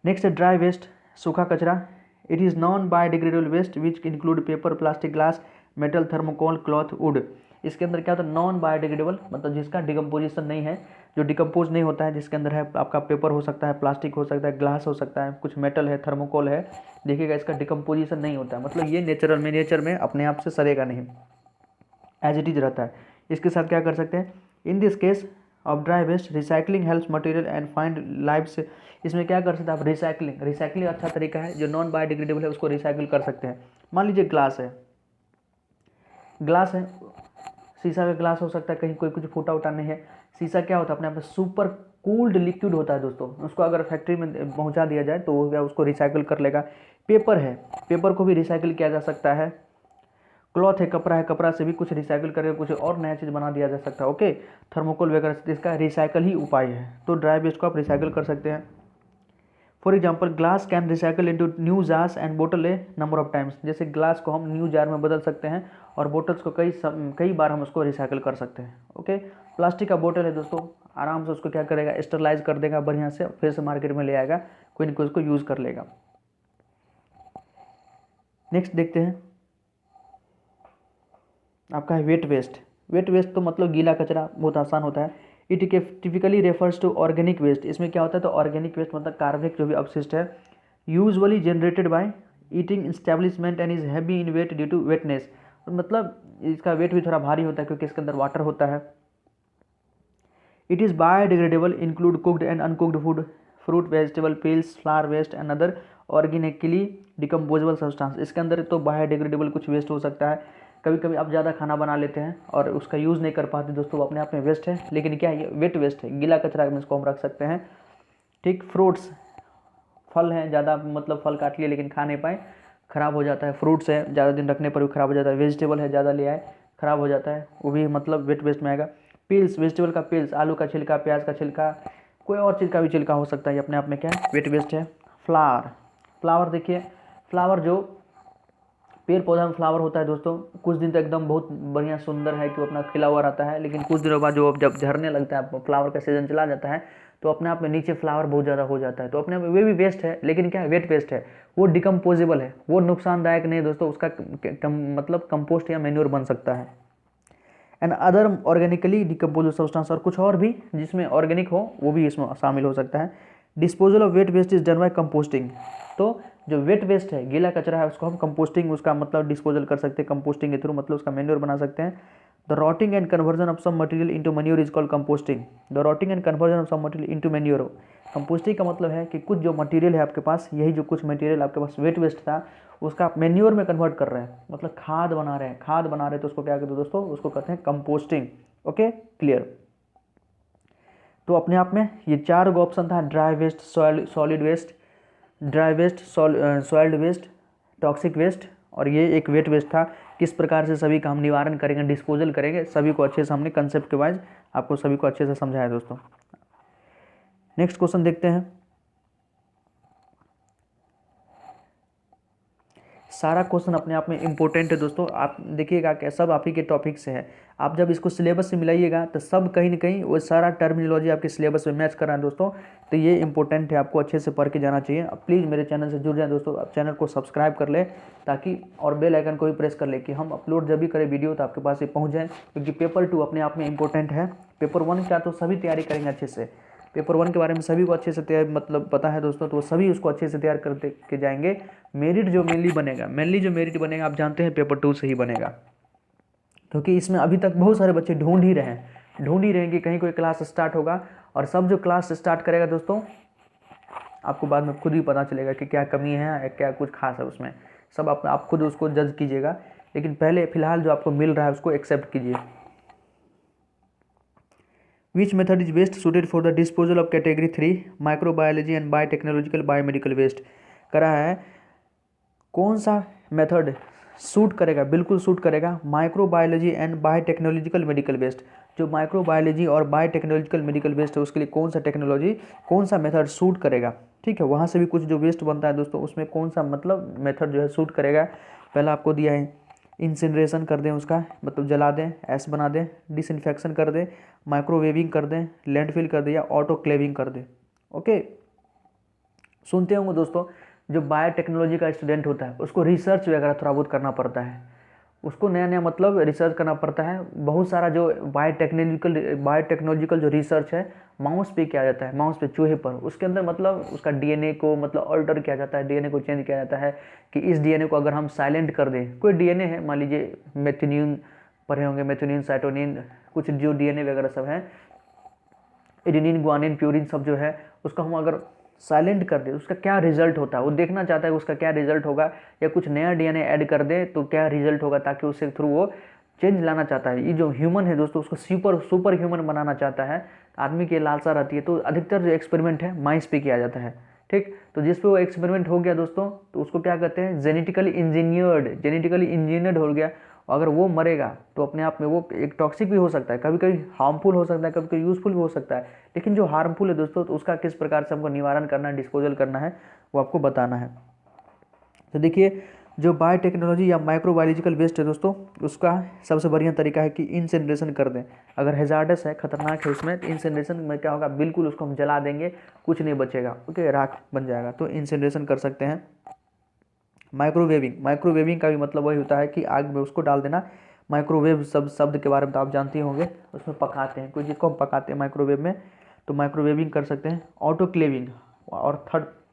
नेक्स्ट है ड्राई वेस्ट, सूखा कचरा। It is non biodegradable waste which include paper, plastic, glass, metal, thermocol, cloth, wood. इसके अंदर क्या होता है? नॉन बायोडिग्रेडेबल, मतलब जिसका डिकम्पोजिशन नहीं है, जो डिकम्पोज नहीं होता है, जिसके अंदर है आपका पेपर हो सकता है, प्लास्टिक हो सकता है, ग्लास हो सकता है, कुछ मेटल है, थर्मोकोल है, देखिएगा इसका डिकम्पोजिशन नहीं होता है, मतलब ये नेचर में अपने आप से सड़ेगा नहीं, एज इट इज रहता है। इसके साथ क्या कर सकते हैं? In this case of dry waste recycling helps material and find lives. इसमें क्या कर सकते हैं आप? रिसाइकलिंग अच्छा तरीका है, जो नॉन बायोडिग्रेडेबल है उसको रिसाइकिल कर सकते हैं। मान लीजिए ग्लास है, शीशा का ग्लास हो सकता है, कहीं कोई कुछ फूटा उटा नहीं है। शीशा क्या होता है? अपने आप में सुपर कूल्ड लिक्विड होता है दोस्तों, उसको अगर फैक्ट्री में पहुंचा दिया जाए तो वो उसको रिसाइकिल कर लेगा। पेपर है, पेपर को भी रिसाइकिल किया जा सकता है। क्लॉथ है, कपड़ा से भी कुछ रिसाइकिल करके कुछ और नया चीज़ बना दिया जा सकता है। ओके, थर्मोकोल वगैरह इसका रिसाइकल ही उपाय है, तो ड्राई वेस्ट को आप रिसाइकिल कर सकते हैं। For example glass can recycle into new jars and bottle A number of times. जैसे ग्लास को हम न्यू जार में बदल सकते हैं और बोटल्स को कई बार हम उसको रिसाइकिल कर सकते हैं। ओके, प्लास्टिक का बोतल है दोस्तों, आराम से उसको क्या करेगा? स्टरलाइज कर देगा बढ़िया से, फिर से मार्केट में ले आएगा, कोई ना कोई उसको यूज़ कर लेगा। नेक्स्ट देखते हैं, आपका है वेट वेस्ट तो मतलब गीला कचरा, बहुत आसान होता है। It typically refers to organic waste. इसमें क्या होता है? तो ऑर्गेनिक वेस्ट मतलब कार्बनिक जो भी अपशिष्ट है, usually generated by eating establishment and is heavy in weight due to wetness. मतलब इसका वेट भी थोड़ा भारी होता है क्योंकि इसके अंदर वाटर होता है। It is biodegradable, include cooked and uncooked food, fruit, vegetable, peels, flower waste and other organically decomposable substance. इसके अंदर तो बायोडिग्रेडेबल कुछ वेस्ट हो सकता है। कभी कभी आप ज़्यादा खाना बना लेते हैं और उसका यूज़ नहीं कर पाते दोस्तों, वो अपने आप में वेस्ट है, लेकिन क्या है? ये वेट वेस्ट है, गीला कचरा में इसको हम रख सकते हैं। ठीक, फ्रूट्स, फल हैं, ज़्यादा मतलब फल काट लिए लेकिन खा नहीं पाए, ख़राब हो जाता है। फ्रूट्स है, ज़्यादा दिन रखने पर भी ख़राब हो जाता है। वेजिटेबल है, ज़्यादा ले आए, ख़राब हो जाता है, वो भी मतलब वेट वेस्ट में आएगा। पील्स, वेजिटेबल का पील्स, आलू का छिलका, प्याज का छिलका, कोई और चीज़ का भी छिलका हो सकता है, ये अपने आप में क्या है? वेट वेस्ट है। फ्लावर देखिए, फ्लावर जो पेड़ पौधा में फ्लावर होता है दोस्तों, कुछ दिन तक एकदम बहुत बढ़िया सुंदर है कि वो अपना खिला हुआ रहता है, लेकिन कुछ दिनों बाद जो जब झड़ने लगता है, फ्लावर का सीजन चला जाता है, तो अपने आप में नीचे फ्लावर बहुत ज़्यादा हो जाता है, तो अपने आप में वे भी वेस्ट है, लेकिन क्या है? वेट वेस्ट है, वो डिकम्पोजेबल है, वो नुकसानदायक नहीं है दोस्तों, उसका मतलब कंपोस्ट या मैन्योर बन सकता है। And other organically decompose substance, और कुछ और भी जिसमें ऑर्गेनिक हो वो भी इसमें शामिल हो सकता है। Disposal of wet waste is done by composting. तो जो वेट वेस्ट है, गीला कचरा है, उसको हम कंपोस्टिंग, उसका मतलब डिस्पोजल कर सकते हैं कंपोस्टिंग के थ्रू, मतलब उसका मैन्योर बना सकते हैं। The rotting and conversion of some material into manure is called composting. The rotting and conversion of some material into manure. Composting का मतलब है कि कुछ जो मटेरियल है आपके पास, यही जो कुछ मटेरियल आपके पास वेट वेस्ट था, उसका आप मैन्योर में कन्वर्ट कर रहे हैं, मतलब खाद बना रहे हैं, खाद बना रहे हैं, तो उसको क्या कहते हैं दोस्तों, उसको कहते हैं कंपोस्टिंग। Okay, clear. तो अपने आप में ये 4 गो ऑप्शन था, dry waste, solid waste, dry waste, soiled waste, toxic waste, और ये एक वेट वेस्ट था। किस प्रकार से सभी का हम निवारण करेंगे, डिस्पोजल करेंगे, सभी को अच्छे से हमने कंसेप्ट के वाइज आपको सभी को अच्छे से समझाया दोस्तों। नेक्स्ट क्वेश्चन देखते हैं। सारा क्वेश्चन अपने आप में इंपॉर्टेंट है दोस्तों, आप देखिएगा क्या सब आप ही के टॉपिक से है। आप जब इसको सिलेबस से मिलाइएगा तो सब कहीं ना कहीं वो सारा टर्मिनोलॉजी आपके सिलेबस में मैच कर रहा है दोस्तों। तो ये इंपॉर्टेंट है, आपको अच्छे से पढ़ के जाना चाहिए। अब प्लीज़ मेरे चैनल से जुड़ जाए दोस्तों, आप चैनल को सब्सक्राइब कर ले ताकि, और बेल आइकन को भी प्रेस कर ले कि हम अपलोड जब भी करें वीडियो तो आपके पास ये पहुँच जाए, क्योंकि पेपर 2 अपने आप में इंपॉर्टेंट है। पेपर 1 क्या तो सभी तैयारी करेंगे अच्छे से, पेपर 1 के बारे में सभी को अच्छे से तैयार मतलब पता है दोस्तों, तो वो सभी उसको अच्छे से तैयार करते के जाएंगे। मेरिट जो मेनली बनेगा आप जानते हैं पेपर 2 से ही बनेगा, क्योंकि इसमें अभी तक बहुत सारे बच्चे ढूंढ ही रहे हैं कि कहीं कोई क्लास स्टार्ट होगा, और सब जो क्लास स्टार्ट करेगा दोस्तों, आपको बाद में खुद ही पता चलेगा कि क्या कमी है या क्या कुछ खास है उसमें, सब आप खुद उसको जज कीजिएगा। लेकिन पहले फिलहाल जो आपको मिल रहा है उसको एक्सेप्ट कीजिए। Which method is best suited for the disposal of category 3 microbiology and biotechnological biomedical waste? करा है कौन सा मेथड सूट करेगा, बिल्कुल सूट करेगा microbiology and biotechnological medical waste. जो माइक्रोबायोलॉजी और बायोटेक्नोलॉजिकल मेडिकल वेस्ट है उसके लिए कौन सा टेक्नोलॉजी, कौन सा मेथड सूट करेगा, ठीक है। वहाँ से भी कुछ जो वेस्ट बनता है दोस्तों, उसमें कौन सा मतलब मेथड जो है सूट करेगा। पहला आपको दिया है इंसिनरेशन कर दें, उसका मतलब जला दें, ऐश बना दें, डिसइंफेक्शन कर दें, माइक्रोवेविंग कर दें, लैंडफिल कर दें, या ऑटोक्लेविंग कर दें। ओके, सुनते होंगे दोस्तों, जो बायोटेक्नोलॉजी का स्टूडेंट होता है उसको रिसर्च वगैरह थोड़ा बहुत करना पड़ता है, उसको नया नया मतलब रिसर्च करना पड़ता है। बहुत सारा जो बायोटेक्नोलॉजिकल जो रिसर्च है माउस पे किया जाता है, माउस पे चूहे पर, उसके अंदर मतलब उसका डीएनए को मतलब ऑल्टर किया जाता है, डीएनए को चेंज किया जाता है कि इस डीएनए को अगर हम साइलेंट कर दें, कोई डीएनए है मान लीजिए मेथिओनिन पढ़े होंगे, मेथिओनिन, साइटोनिन, कुछ जो डीएनए वगैरह सब है, एडेनिन, ग्वानिन, प्यूरिन सब जो है, उसका हम अगर साइलेंट कर दे उसका क्या रिजल्ट होता है, वो देखना चाहता है उसका क्या रिजल्ट होगा, या कुछ नया डीएनए ऐड कर दे तो क्या रिजल्ट होगा, ताकि उसके थ्रू वो चेंज लाना चाहता है। ये जो ह्यूमन है दोस्तों उसको सुपर ह्यूमन बनाना चाहता है, आदमी की लालसा रहती है। तो अधिकतर जो एक्सपेरिमेंट है माइस पे किया जाता है, ठीक। तो जिस पे वो एक्सपेरिमेंट हो गया दोस्तों, तो उसको क्या कहते हैं, जेनेटिकली इंजीनियर्ड हो गया। अगर वो मरेगा तो अपने आप में वो एक टॉक्सिक भी हो सकता है, कभी कभी हार्मफुल हो सकता है, कभी कभी यूजफुल भी हो सकता है। लेकिन जो हार्मफुल है दोस्तों, तो उसका किस प्रकार से हमको निवारण करना है, डिस्पोजल करना है, वो आपको बताना है। तो देखिए, जो बायोटेक्नोलॉजी या माइक्रोबायोलॉजिकल वेस्ट है दोस्तों, उसका सबसे बढ़िया तरीका है कि इंसिनरेशन कर दें। अगर हैजार्डस है, खतरनाक है उसमें, तो इंसिनरेशन में क्या होगा, बिल्कुल उसको हम जला देंगे, कुछ नहीं बचेगा, ओके, राख बन जाएगा। तो इंसिनरेशन कर सकते हैं। माइक्रोवेविंग का भी मतलब वही होता है कि आग में उसको डाल देना। माइक्रोवेव शब्द के बारे में तो आप जानते होंगे, उसमें पकाते हैं, कोई चीज़ को हम पकाते हैं माइक्रोवेव में, तो माइक्रोवेविंग कर सकते हैं। ऑटोक्लेविंग, और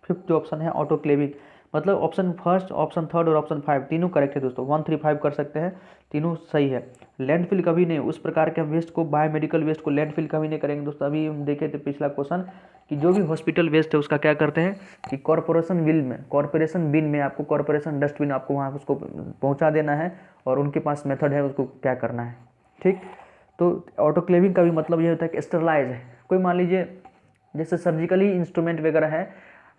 फिफ्थ जो ऑप्शन है ऑटोक्लेविंग, मतलब ऑप्शन फर्स्ट, ऑप्शन थर्ड और ऑप्शन 5 तीनों करेक्ट है दोस्तों। 1, 3, 5 कर सकते हैं, तीनों सही है। लैंडफिल कभी नहीं, उस प्रकार के वेस्ट को, बायोमेडिकल वेस्ट को लैंडफिल कभी नहीं करेंगे दोस्तों। अभी हम देखे थे पिछला क्वेश्चन कि जो भी हॉस्पिटल वेस्ट है उसका क्या करते हैं कि कॉर्पोरेशन बिन में आपको, कॉर्पोरेशन डस्टबिन आपको वहाँ उसको पहुँचा देना है, और उनके पास मेथड है उसको क्या करना है, ठीक। तो ऑटोक्लेविंग का भी मतलब ये होता है कि स्टरलाइज है, कोई मान लीजिए जैसे सर्जिकली इंस्ट्रूमेंट वगैरह है,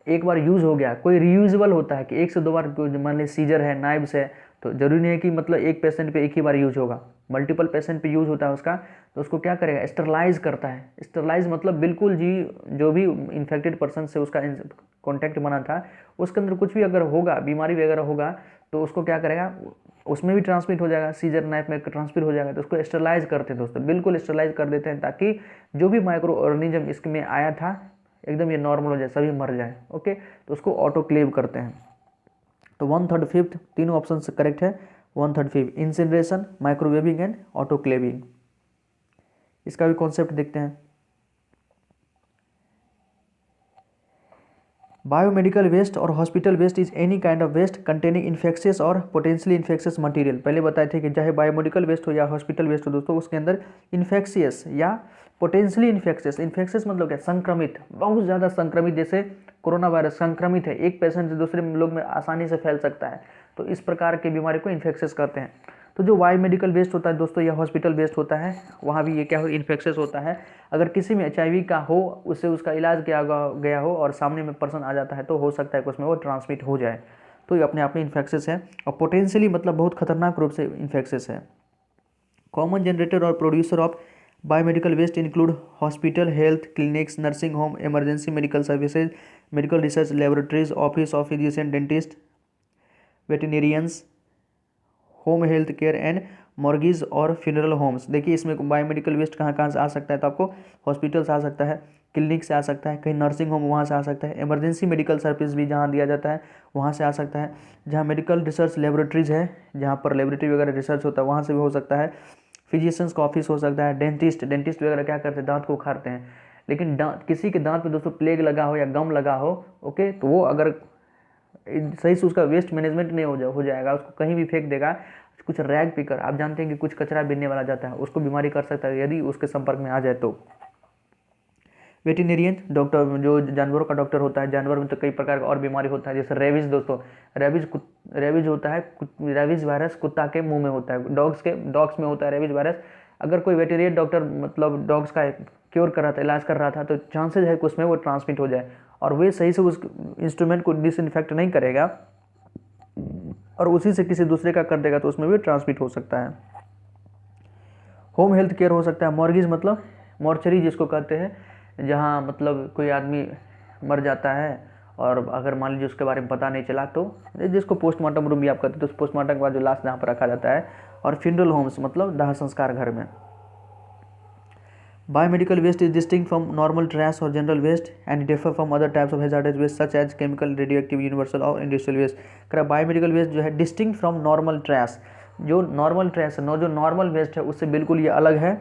एक बार यूज़ हो गया, कोई रीयूजेबल होता है कि 1 से 2 बार, मान लीजिए सीजर है, नाइव्स है, तो जरूरी नहीं है कि मतलब एक पेशेंट पे एक ही बार यूज होगा, मल्टीपल पेशेंट पे यूज होता है उसका, तो उसको क्या करेगा, स्टरलाइज करता है। स्टरलाइज मतलब बिल्कुल जी, जो भी इन्फेक्टेड पर्सन से उसका कॉन्टैक्ट बना था, उसके अंदर कुछ भी अगर होगा, बीमारी वगैरह होगा, तो उसको क्या करेगा, उसमें भी ट्रांसमिट हो जाएगा, सीजर नाइफ में ट्रांसमिट हो जाएगा, तो उसको स्टरलाइज करते हैं दोस्तों, बिल्कुल स्टरलाइज कर देते हैं, ताकि जो भी माइक्रो ऑर्गेनिज्म इसमें आया था एकदम ये नॉर्मल हो जाए, सभी मर जाए, ओके। तो उसको ऑटोक्लेव करते हैं। तो 1, 3, 5 तीनों ऑप्शन से करेक्ट है। 1, 3, 5 इंसिनरेशन, माइक्रोवेविंग एंड ऑटोक्लेविंग। इसका भी कॉन्सेप्ट देखते हैं। बायोमेडिकल वेस्ट और hospital waste is any kind of waste containing infectious और पोटेंशियली इन्फेक्शियस मटेरियल। पहले बताए थे कि चाहे बायोमेडिकल वेस्ट हो या हॉस्पिटल वेस्ट हो दोस्तों, उसके अंदर इन्फेक्शियस या पोटेंशियली इन्फेक्शियस, इन्फेक्शियस मतलब क्या, संक्रमित, बहुत ज़्यादा संक्रमित, जैसे कोरोना वायरस संक्रमित है, एक पेशेंट से दूसरे लोग में आसानी से फैल सकता है, तो इस प्रकार की बीमारी को इन्फेक्शियस कहते हैं। तो जो बायोमेडिकल वेस्ट होता है दोस्तों या हॉस्पिटल वेस्ट होता है, वहाँ भी ये क्या हो, इन्फेक्शियस होता है। अगर किसी में HIV का हो, उससे उसका इलाज किया गया हो और सामने में पर्सन आ जाता है, तो हो सकता है कि उसमें वो ट्रांसमिट हो जाए, तो ये अपने आप में इन्फेक्शियस है। और पोटेंशियली मतलब बहुत खतरनाक रूप से इन्फेक्शियस है। कॉमन जनरेटर और producer of biomedical waste include hospital, health clinics, nursing home, emergency medical services, medical research laboratories, office of physician, dentist, veterinarians, home health care and morgues और फ्यूनरल होम्स। देखिए इसमें biomedical waste कहाँ कहाँ से आ सकता है, तो आपको हॉस्पिटल से आ सकता है, क्लिनिक से आ सकता है, कहीं नर्सिंग होम वहाँ से आ सकता है, इमरजेंसी मेडिकल सर्विस भी जहाँ दिया जाता है वहाँ से आ सकता है, जहाँ मेडिकल रिसर्च लेबोरेटरीज है, जहाँ पर लेबोरेटरी वगैरह रिसर्च होता है वहाँ से भी हो सकता है, फिजिशियंस का ऑफिस हो सकता है, डेंटिस्ट वगैरह क्या करते हैं, दांत को उखाड़ते हैं। लेकिन किसी के दांत में दोस्तों प्लेग लगा हो या गम लगा हो, ओके, तो वो अगर सही से उसका वेस्ट मैनेजमेंट नहीं हो जाएगा, उसको कहीं भी फेंक देगा, कुछ रैग पिकर, आप जानते हैं कि कुछ कचरा बिनने वाला जाता है, उसको बीमारी कर सकता है यदि उसके संपर्क में आ जाए तो। वेटेरिनियन डॉक्टर, जो जानवरों का डॉक्टर होता है, जानवर में तो कई प्रकार का और बीमारी होता है, जैसे रेबीज दोस्तों, रेबीज होता है, रेबीज वायरस कुत्ता के मुंह में होता है, डॉग्स में होता है रेबीज वायरस। अगर कोई वेटेरियन डॉक्टर मतलब डॉग्स का क्योर कर रहा था, इलाज कर रहा था, तो चांसेज है कि उसमें वो ट्रांसमिट हो जाए, और वे सही से उस इंस्ट्रूमेंट को डिसइंफेक्ट नहीं करेगा और उसी से किसी दूसरे का कर देगा, तो उसमें भी ट्रांसमिट हो सकता है। होम हेल्थ केयर हो सकता है, मॉर्गेज मतलब मॉर्चरी जिसको कहते हैं, जहाँ मतलब कोई आदमी मर जाता है और अगर मान लीजिए उसके बारे में पता नहीं चला, तो जिसको पोस्टमार्टम रूम भी आप कहते हैं, तो उस पोस्टमार्टम के बाद जो लाश जहाँ पर रखा जाता है। और फ्यूनरल होम्स मतलब दाह संस्कार घर में। Biomedical waste is distinct from normal trash और general waste and differ from other types of hazardous waste such as chemical, radioactive, universal और इंडस्ट्रियल वेस्ट। कह बायोमेडिकल वेस्ट जो है डिस्टिंक्ट फ्रॉम नॉर्मल ट्रैश, जो नॉर्मल ट्रैश है, जो normal waste है उससे बिल्कुल ये अलग है,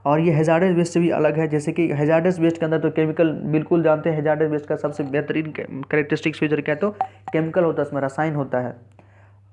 और ये हैजार्डस वेस्ट से भी अलग है। जैसे कि हैजार्डस वेस्ट के अंदर तो केमिकल, बिल्कुल जानते हैं हैजार्डस वेस्ट का सबसे बेहतरीन कैरेक्टरिस्टिक्स फीचर क्या है, तो केमिकल होता है, उसमें रसायन होता है।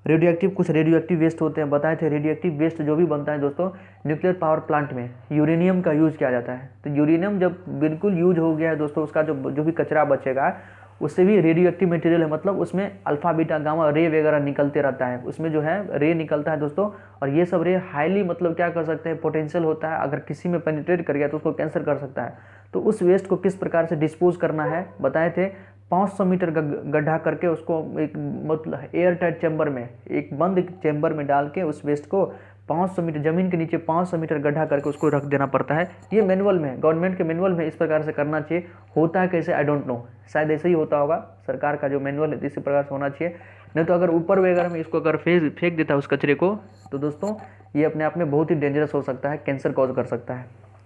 रेडियोएक्टिव, कुछ रेडियोएक्टिव वेस्ट होते हैं, बताए थे रेडियोएक्टिव वेस्ट जो भी बनता है दोस्तों न्यूक्लियर पावर प्लांट में यूरेनियम का यूज किया जाता है। तो यूरेनियम जब बिल्कुल यूज हो गया है दोस्तों, उसका जो भी कचरा बचेगा उससे भी रेडियोएक्टिव मटेरियल है, मतलब उसमें अल्फा बीटा गामा रे वगैरह निकलते रहता है, उसमें जो है रे निकलता है दोस्तों, और ये सब रे हाईली मतलब क्या कर सकते हैं, पोटेंशियल होता है, अगर किसी में पेनिट्रेट कर गया तो उसको कैंसर कर सकता है। तो उस वेस्ट को किस प्रकार से डिस्पोज करना है बताए थे, 500 मीटर गड्ढा करके उसको एक मतलब एयर टाइट चैम्बर में, एक बंद चैम्बर में डाल के उस वेस्ट को 500 मीटर जमीन के नीचे 500 मीटर गड्ढा करके उसको रख देना पड़ता है। ये मैनुअल में, गवर्नमेंट के मैनुअल में इस प्रकार से करना चाहिए। होता है कैसे आई डोंट नो, शायद ऐसे ही होता होगा, सरकार का जो मैनुअल है इसी प्रकार से होना चाहिए। नहीं तो अगर ऊपर वगैरह में इसको अगर फेंक देता है उस कचरे को, तो दोस्तों ये अपने आप में बहुत ही डेंजरस हो सकता है, कैंसर कॉज कर सकता है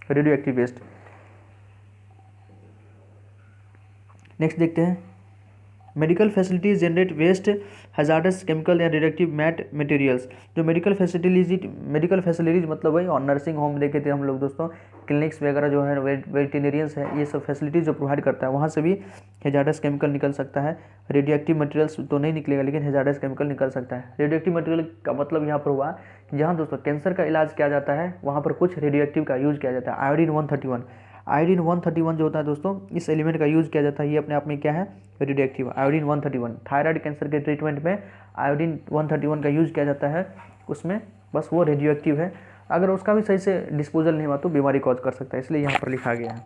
रेडियो एक्टिव वेस्ट। नेक्स्ट देखते हैं, medical facilities generate waste hazardous chemical या रेडियोएक्टिव मैट मटेरियल्स। जो मेडिकल फैसिलिटीज मतलब वही, और नर्सिंग होम देखे थे हम लोग दोस्तों, क्लिनिक्स वगैरह जो है, वेटेरिनियंस है, ये सब फैसिलिटीज जो प्रोवाइड करता है, वहाँ से भी हैजार्डस केमिकल निकल सकता है। रेडियोएक्टिव मटेरियल्स तो नहीं निकलेगा, लेकिन हैजार्डस केमिकल निकल सकता है। रेडियोएक्टिव मटेरियल का मतलब यहाँ पर हुआ कि जहाँ दोस्तों कैंसर का इलाज किया जाता है, वहाँ पर कुछ रेडियोएक्टिव का यूज़ किया जाता है। आयोडीन 131 जो होता है दोस्तों, इस एलिमेंट का यूज़ किया जाता है। ये अपने आप में क्या है, रेडियोएक्टिव। आयोडीन 131 थायराइड कैंसर के ट्रीटमेंट में आयोडीन 131 का यूज़ किया जाता है, उसमें बस वो रेडियोएक्टिव है। अगर उसका भी सही से डिस्पोजल नहीं हुआ तो बीमारी कॉज कर सकता है, इसलिए यहाँ पर लिखा गया है।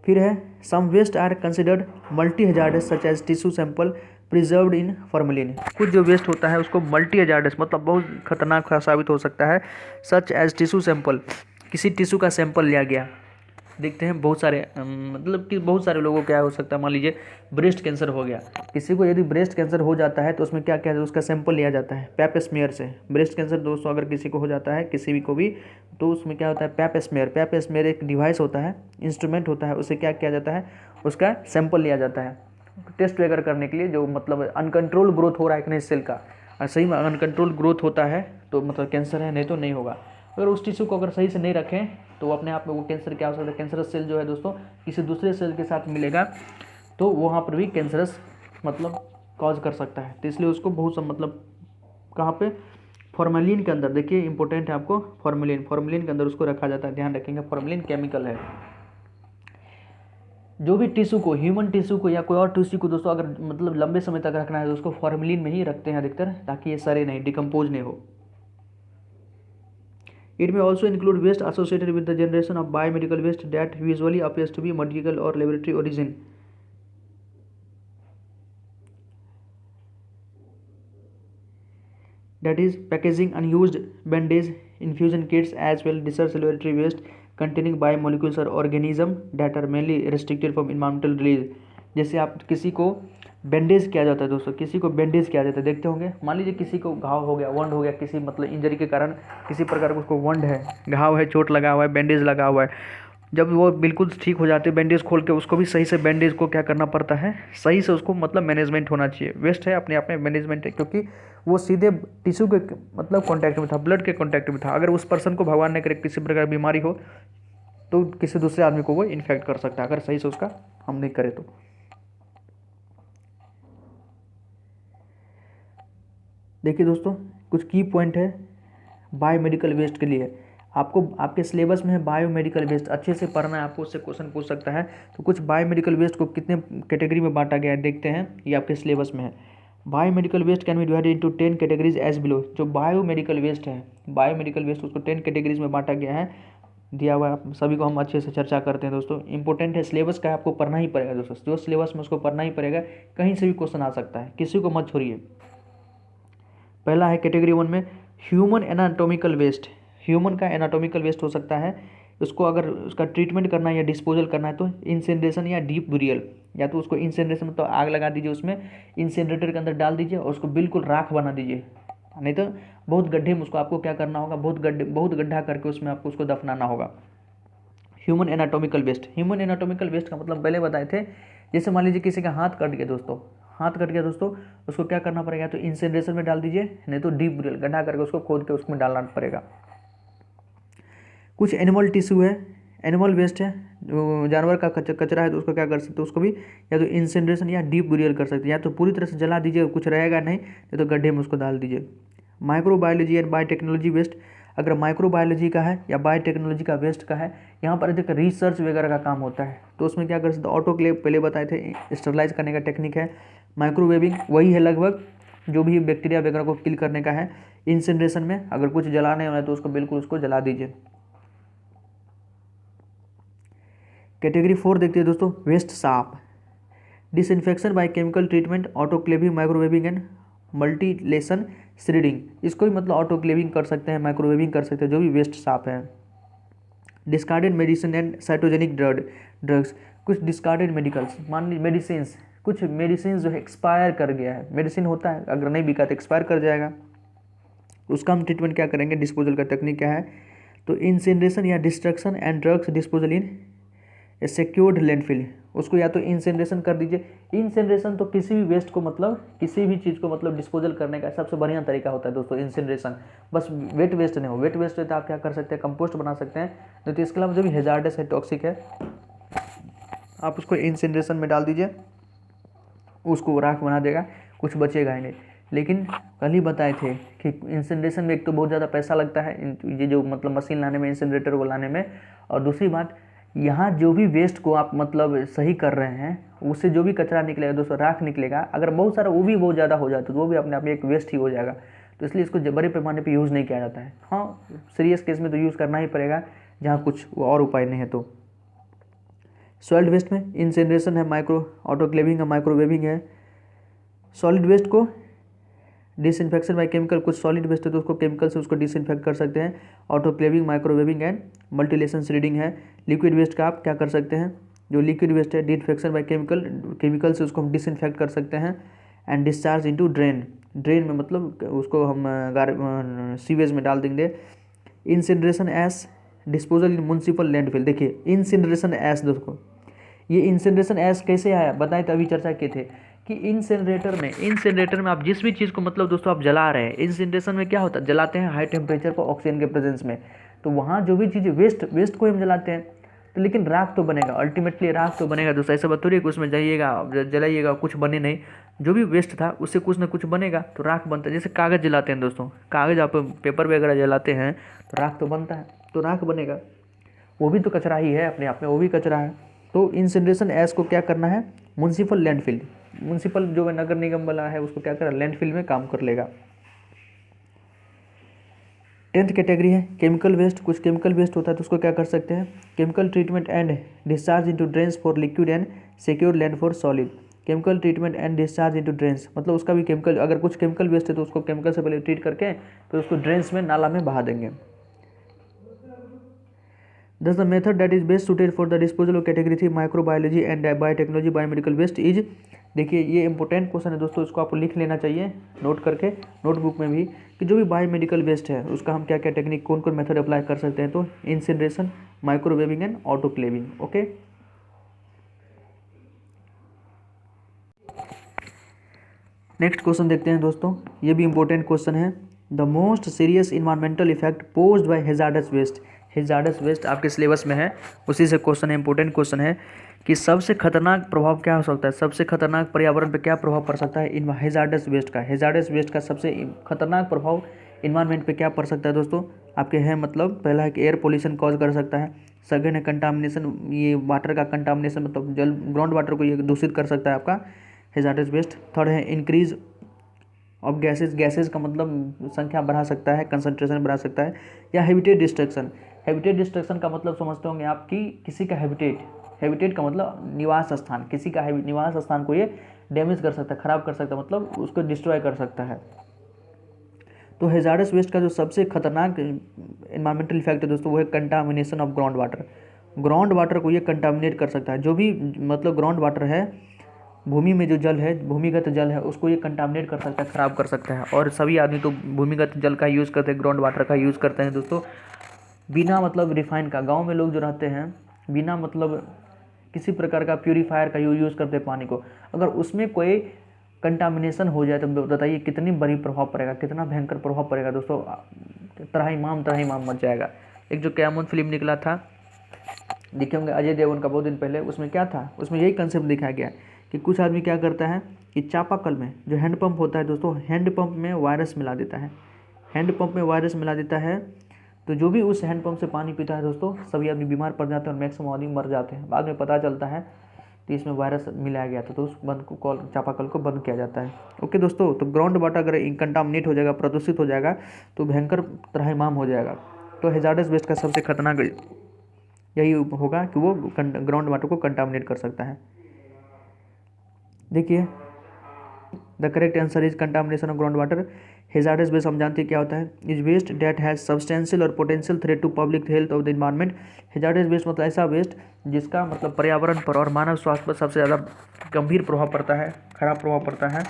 फिर है, some waste are considered multi hazardous such as tissue sample preserved in formalin. कुछ जो वेस्ट होता है उसको मल्टी हैजार्डस मतलब बहुत खतरनाक साबित हो सकता है। सच एज टिश्यू सैंपल, किसी टिश्यू का सैंपल लिया गया। देखते हैं बहुत सारे मतलब कि बहुत सारे लोगों को क्या हो सकता है, मान लीजिए ब्रेस्ट कैंसर हो गया, किसी को यदि ब्रेस्ट कैंसर हो जाता है तो उसमें क्या क्या है, उसका सैंपल लिया जाता है पैप स्मेयर से। ब्रेस्ट कैंसर दोस्तों अगर किसी को हो जाता है, किसी भी को भी, तो उसमें क्या होता है, पैप स्मेयर एक डिवाइस होता है, इंस्ट्रूमेंट होता है, उससे क्या किया जाता है, उसका सैंपल लिया जाता है टेस्ट वगैरह करने के लिए, जो मतलब अनकंट्रोल ग्रोथ हो रहा है कि नहीं सेल का, और सही में अनकंट्रोल ग्रोथ होता है तो मतलब कैंसर है, नहीं तो नहीं होगा। अगर उस टिश्यू को अगर सही से नहीं रखें तो अपने आप में वो कैंसर क्या हो सकता है, कैंसरस सेल जो है दोस्तों किसी दूसरे सेल के साथ मिलेगा तो वहाँ पर भी कैंसरस मतलब कॉज कर सकता है। तो इसलिए उसको बहुत सब मतलब कहाँ पे, फॉर्मेलिन के अंदर, देखिए इंपॉर्टेंट है आपको, फॉर्मेलिन के अंदर उसको रखा जाता है, ध्यान रखेंगे फॉर्मेलिन केमिकल है। जो भी टिश्यू को, ह्यूमन टिश्यू को या कोई और टिश्यू को दोस्तों अगर मतलब लंबे समय तक रखना है तो उसको फॉर्मेलिन में ही रखते हैं अधिकतर, ताकि ये सड़े नहीं, डिकम्पोज नहीं हो। It may also include waste associated with the generation of biomedical waste that visually appears to be medical or laboratory origin. That is packaging unused bandage, infusion kits as well research laboratory waste containing biomolecules or organism that are mainly restricted from environmental release. जैसे आप किसी को bandage किया जाता है दोस्तों, किसी को बैंडेज किया जाता है, देखते होंगे, मान लीजिए किसी को घाव हो गया, वंड हो गया, किसी मतलब इंजरी के कारण किसी प्रकार का उसको वंड है, घाव है, चोट लगा हुआ है, बैंडेज लगा हुआ है, जब वो बिल्कुल ठीक हो जाते हैं बैंडेज खोल के उसको भी सही से बैंडेज को क्या करना पड़ता है, सही से उसको मतलब मैनेजमेंट होना चाहिए। वेस्ट है अपने आप में मैनेजमेंट है, क्योंकि वो सीधे टिश्यू के मतलब कॉन्टैक्ट में था, ब्लड के कॉन्टैक्ट में था। अगर उस पर्सन को भगवान ने करे किसी प्रकार की बीमारी हो तो किसी दूसरे आदमी को वो इन्फेक्ट कर सकता है, अगर सही से उसका हम नहीं करें तो। देखिए दोस्तों कुछ की पॉइंट है बायोमेडिकल वेस्ट के लिए, आपको आपके सिलेबस में है बायोमेडिकल वेस्ट, अच्छे से पढ़ना है आपको, उससे क्वेश्चन पूछ सकता है। तो कुछ बायोमेडिकल वेस्ट को कितने कैटेगरी में बांटा गया है देखते हैं, ये आपके सिलेबस में है। Biomedical waste can be divided into 10 categories as below. जो बायोमेडिकल वेस्ट है, बायोमेडिकल वेस्ट उसको 10 कैटेगरीज में बांटा गया है, दिया हुआ है, सभी को हम अच्छे से चर्चा करते हैं दोस्तों। इंपॉर्टेंट है, सिलेबस का आपको पढ़ना ही पड़ेगा दोस्तों, जो सिलेबस में उसको पढ़ना ही पड़ेगा, कहीं से भी क्वेश्चन आ सकता है, किसी को मत छोड़िए। पहला है कैटेगरी 1 में ह्यूमन एनाटॉमिकल वेस्ट। ह्यूमन का एनाटॉमिकल वेस्ट हो सकता है, उसको अगर उसका ट्रीटमेंट करना है या डिस्पोजल करना है तो इंसिनरेशन या डीप बुरियल, या तो उसको इंसिनरेशन मतलब आग लगा दीजिए, उसमें इंसिनरेटर के अंदर डाल दीजिए और उसको बिल्कुल राख बना दीजिए, नहीं तो बहुत गड्ढे में उसको आपको क्या करना होगा, बहुत गड्ढा करके उसमें आपको उसको दफनाना होगा। Human anatomical waste, human anatomical waste का मतलब पहले बताए थे, जैसे मान लीजिए किसी का हाथ कट गया दोस्तों, हाथ कट गया दोस्तों, उसको क्या करना पड़ेगा, तो इंसिनरेशन में डाल दीजिए, नहीं तो डीप बुरियल गड्ढा करके उसको खोद के उसमें डालना पड़ेगा। कुछ एनिमल टिश्यू है, एनिमल वेस्ट है, जो जानवर का कचरा है तो उसको क्या कर सकते हो, उसको भी या तो इंसिनरेशन या डीप बुरियल कर सकते हैं, या तो पूरी तरह से जला दीजिए, कुछ रहेगा नहीं, या तो गड्ढे में उसको डाल दीजिए। माइक्रोबायोलॉजी एंड बायोटेक्नोलॉजी वेस्ट, अगर माइक्रोबायोलॉजी का है या बायोटेक्नोलॉजी का वेस्ट का है, यहाँ पर अधिक रिसर्च वगैरह का काम होता है, तो उसमें क्या कर सकते हैं, ऑटोक्लेव पहले बताए थे, स्टरलाइज करने का टेक्निक है, माइक्रोवेविंग वही है लगभग, जो भी बैक्टीरिया वगैरह को किल करने का है। इंसिनरेशन में अगर कुछ जलाने वाला है तो उसको बिल्कुल उसको जला दीजिए। कैटेगरी 4 देखते हैं दोस्तों, वेस्ट साफ, disinfection by chemical treatment, autoclaving, microwaving and mutilation shredding, इसको भी मतलब ऑटोक्लेविंग कर सकते हैं, माइक्रोवेविंग कर सकते हैं, जो भी वेस्ट साफ है। Discarded medicine and cytogenic drugs, कुछ डिस्कार्डेड मेडिकल्स, मान लीजिए मेडिसिन्स, कुछ मेडिसिन जो है एक्सपायर कर गया है, मेडिसिन होता है अगर नहीं बिका तो एक्सपायर कर जाएगा, उसका हम ट्रीटमेंट क्या करेंगे, डिस्पोजल का टेक्निक क्या है, तो इंसिनरेशन या destruction and drugs disposal in A secured landfill, उसको या तो इंसिनरेशन कर दीजिए। इंसिनरेशन तो किसी भी वेस्ट को मतलब किसी भी चीज़ को मतलब डिस्पोजल करने का सबसे बढ़िया तरीका होता है दोस्तों इंसिनरेशन, बस वेट वेस्ट नहीं हो, वेट वेस्ट है तो आप क्या कर सकते हैं, कंपोस्ट बना सकते हैं, नहीं तो इसके अलावा जो भी हेजार्डस है, टॉक्सिक है, आप उसको इंसिनरेशन में डाल दीजिए, उसको राख बना देगा, कुछ बचेगा ही नहीं। लेकिन कल ही बताए थे कि इंसिनरेशन में एक तो बहुत ज़्यादा पैसा लगता है, ये जो मतलब मशीन लाने में, इंसिनरेटर को लाने में, और दूसरी बात यहाँ जो भी वेस्ट को आप मतलब सही कर रहे हैं उससे जो भी कचरा निकलेगा दोस्तों, राख निकलेगा, अगर बहुत सारा वो भी बहुत ज़्यादा हो जाता है तो वो भी अपने आप में एक वेस्ट ही हो जाएगा, तो इसलिए इसको बड़े पैमाने पे यूज़ नहीं किया जाता है। हाँ सीरियस केस में तो यूज़ करना ही पड़ेगा, जहाँ कुछ और उपाय नहीं है। तो सॉलिड वेस्ट में इंसिनरेशन है, माइक्रो ऑटोक्लेविंग है, माइक्रोवेविंग है। सॉलिड वेस्ट को डिसइंफेक्शन बाय केमिकल, कुछ सॉलिड वेस्ट है तो उसको केमिकल से उसको डिसइंफेक्ट कर सकते हैं, autoclaving, microwaving and mutilation shredding है। लिक्विड वेस्ट का आप क्या कर सकते हैं, जो लिक्विड वेस्ट है डिसइंफेक्शन बाय केमिकल से उसको हम डिसइंफेक्ट कर सकते हैं, एंड डिस्चार्ज इनटू ड्रेन में मतलब उसको हम सीवेज में डाल देंगे। इंसिनरेशन एस डिस्पोजल इन म्युनिसिपल लैंडफिल, देखिए इंसिनरेशन एस दोस्तों, ये इंसिनरेशन एस कैसे आया बताएं, तो अभी चर्चा किए थे कि इंसिनरेटर में आप जिस भी चीज़ को मतलब दोस्तों आप जला रहे हैं, इंसिनरेशन में क्या होता है, जलाते हैं हाई टेम्परेचर पर ऑक्सीजन के प्रेजेंस में, तो वहाँ जो भी चीज़ें वेस्ट को हम जलाते हैं, तो लेकिन राख तो बनेगा, अल्टीमेटली राख तो बनेगा दोस्तों। ऐसा बात थोड़ी है कि उसमें जाइएगा जलाइएगा कुछ बने नहीं, जो भी वेस्ट था उससे कुछ ना कुछ बनेगा, तो राख बनता है। जैसे कागज़ जलाते हैं दोस्तों, कागज़ आप पेपर वगैरह जलाते हैं तो राख तो बनता है, तो राख बनेगा, वो भी तो कचरा ही है अपने आप में, वो भी कचरा है। तो इंसिनरेशन ऐश को क्या करना है, म्युनिसिपल लैंडफिल, म्युनिसिपल जो नगर निगम वाला है उसको क्या करें, लैंडफिल में काम कर लेगा। 10th कैटेगरी है केमिकल वेस्ट। कुछ केमिकल वेस्ट होता है तो उसको क्या कर सकते हैं, chemical treatment and discharge into drains for liquid and secure land for solid. Chemical treatment and discharge into drains, मतलब उसका भी केमिकल, अगर कुछ केमिकल वेस्ट है तो उसको केमिकल से पहले ट्रीट करके फिर उसको ड्रेन्स में, नाला में बहा देंगे। Thus the method that is best suited for the disposal of category 3 microbiology and biotechnology biomedical waste is, देखिए ये इंपॉर्टेंट क्वेश्चन है दोस्तों, इसको आपको लिख लेना चाहिए नोट करके नोटबुक में भी, कि जो भी बायोमेडिकल वेस्ट है उसका हम क्या क्या टेक्निक, कौन कौन मेथड अप्लाई कर सकते हैं। तो incineration, microwaving and autoclaving. Okay, next question देखते हैं दोस्तों, ये भी इंपॉर्टेंट क्वेश्चन है। The most serious environmental effect posed by hazardous waste. Hazardous waste आपके सिलेबस में है, उसी से क्वेश्चन है, इंपॉर्टेंट क्वेश्चन है कि सबसे खतरनाक प्रभाव क्या हो सकता है, सबसे खतरनाक पर्यावरण पे क्या प्रभाव पड़ सकता है इन हैजार्डस वेस्ट का। हैजार्डस वेस्ट का सबसे खतरनाक प्रभाव इन्वायरमेंट पे क्या पड़ सकता है दोस्तों, आपके हैं मतलब पहला है कि एयर पोल्यूशन कॉज कर सकता है, सेकेंड है कंटामिनेशन, ये वाटर का कंटामिनेशन, मतलब जल ग्राउंड वाटर को ये दूषित कर सकता है आपका हैजार्डस वेस्ट। थर्ड है इंक्रीज ऑफ गैसेज, गैसेज का मतलब संख्या बढ़ा सकता है, कंसंट्रेशन बढ़ा सकता है। या हैबिटेट डिस्ट्रक्शन, हैबिटेट डिस्ट्रक्शन का मतलब समझते होंगे आप कि किसी का हैबिटेट, हैबिटेट का मतलब निवास स्थान, किसी का निवास स्थान को ये डैमेज कर सकता है, खराब कर सकता है, मतलब उसको डिस्ट्रॉय कर सकता है। तो हैजार्डस वेस्ट का जो सबसे खतरनाक इन्वायरमेंटल इफेक्ट है दोस्तों वो है contamination of ground water. Ground water को ये कंटामिनेट कर सकता है, जो भी मतलब ग्राउंड वाटर है, भूमि में जो जल है, भूमिगत जल है, उसको ये कंटामिनेट कर सकता है, ख़राब कर सकता है। और सभी आदमी तो भूमिगत जल का यूज़ करते हैं, ग्राउंड वाटर का यूज़ करते हैं दोस्तों, बिना मतलब रिफाइन का। गांव में लोग जो रहते हैं बिना मतलब किसी प्रकार का प्यूरीफायर का यूज़ करते हैं पानी को, अगर उसमें कोई कंटामिनेशन हो जाए तो बताइए कितनी बड़ी प्रभाव पड़ेगा, कितना भयंकर प्रभाव पड़ेगा दोस्तों, त्राहिमाम मच जाएगा। एक जो क़यामत फिल्म निकला था, देखे होंगे अजय देवगन का बहुत दिन पहले, उसमें क्या था, उसमें यही कंसेप्ट दिखाया गया कि कुछ आदमी क्या करता है कि चापाकल में जो हैंडपम्प होता है दोस्तों, हैंडपम्प में वायरस मिला देता है, हैंडपम्प में वायरस मिला देता है, तो जो भी उस हैंडपम्प से पानी पीता है दोस्तों, सभी आदमी बीमार पड़ जाते हैं और मैक्सिमम आदमी मर जाते हैं। बाद में पता चलता है कि इसमें वायरस मिलाया गया था, तो उस बंद को चापाकल को बंद किया जाता है। ओके दोस्तों, तो ग्राउंड वाटर अगर कंटामिनेट हो जाएगा, प्रदूषित हो जाएगा, तो भयंकर त्राहिमाम हो जाएगा। तो हैजार्डस वेस्ट का सबसे खतरनाक यही होगा कि वो ग्राउंड वाटर को कंटामिनेट कर सकता है। देखिए the correct answer is contamination of ground water. Hazardous waste हम जानते हैं क्या होता है, is waste that has substantial और potential threat to public health of the environment. Hazardous waste मतलब ऐसा वेस्ट जिसका मतलब पर्यावरण पर और मानव स्वास्थ्य पर सबसे ज़्यादा गंभीर प्रभाव पड़ता है, खराब प्रभाव पड़ता है।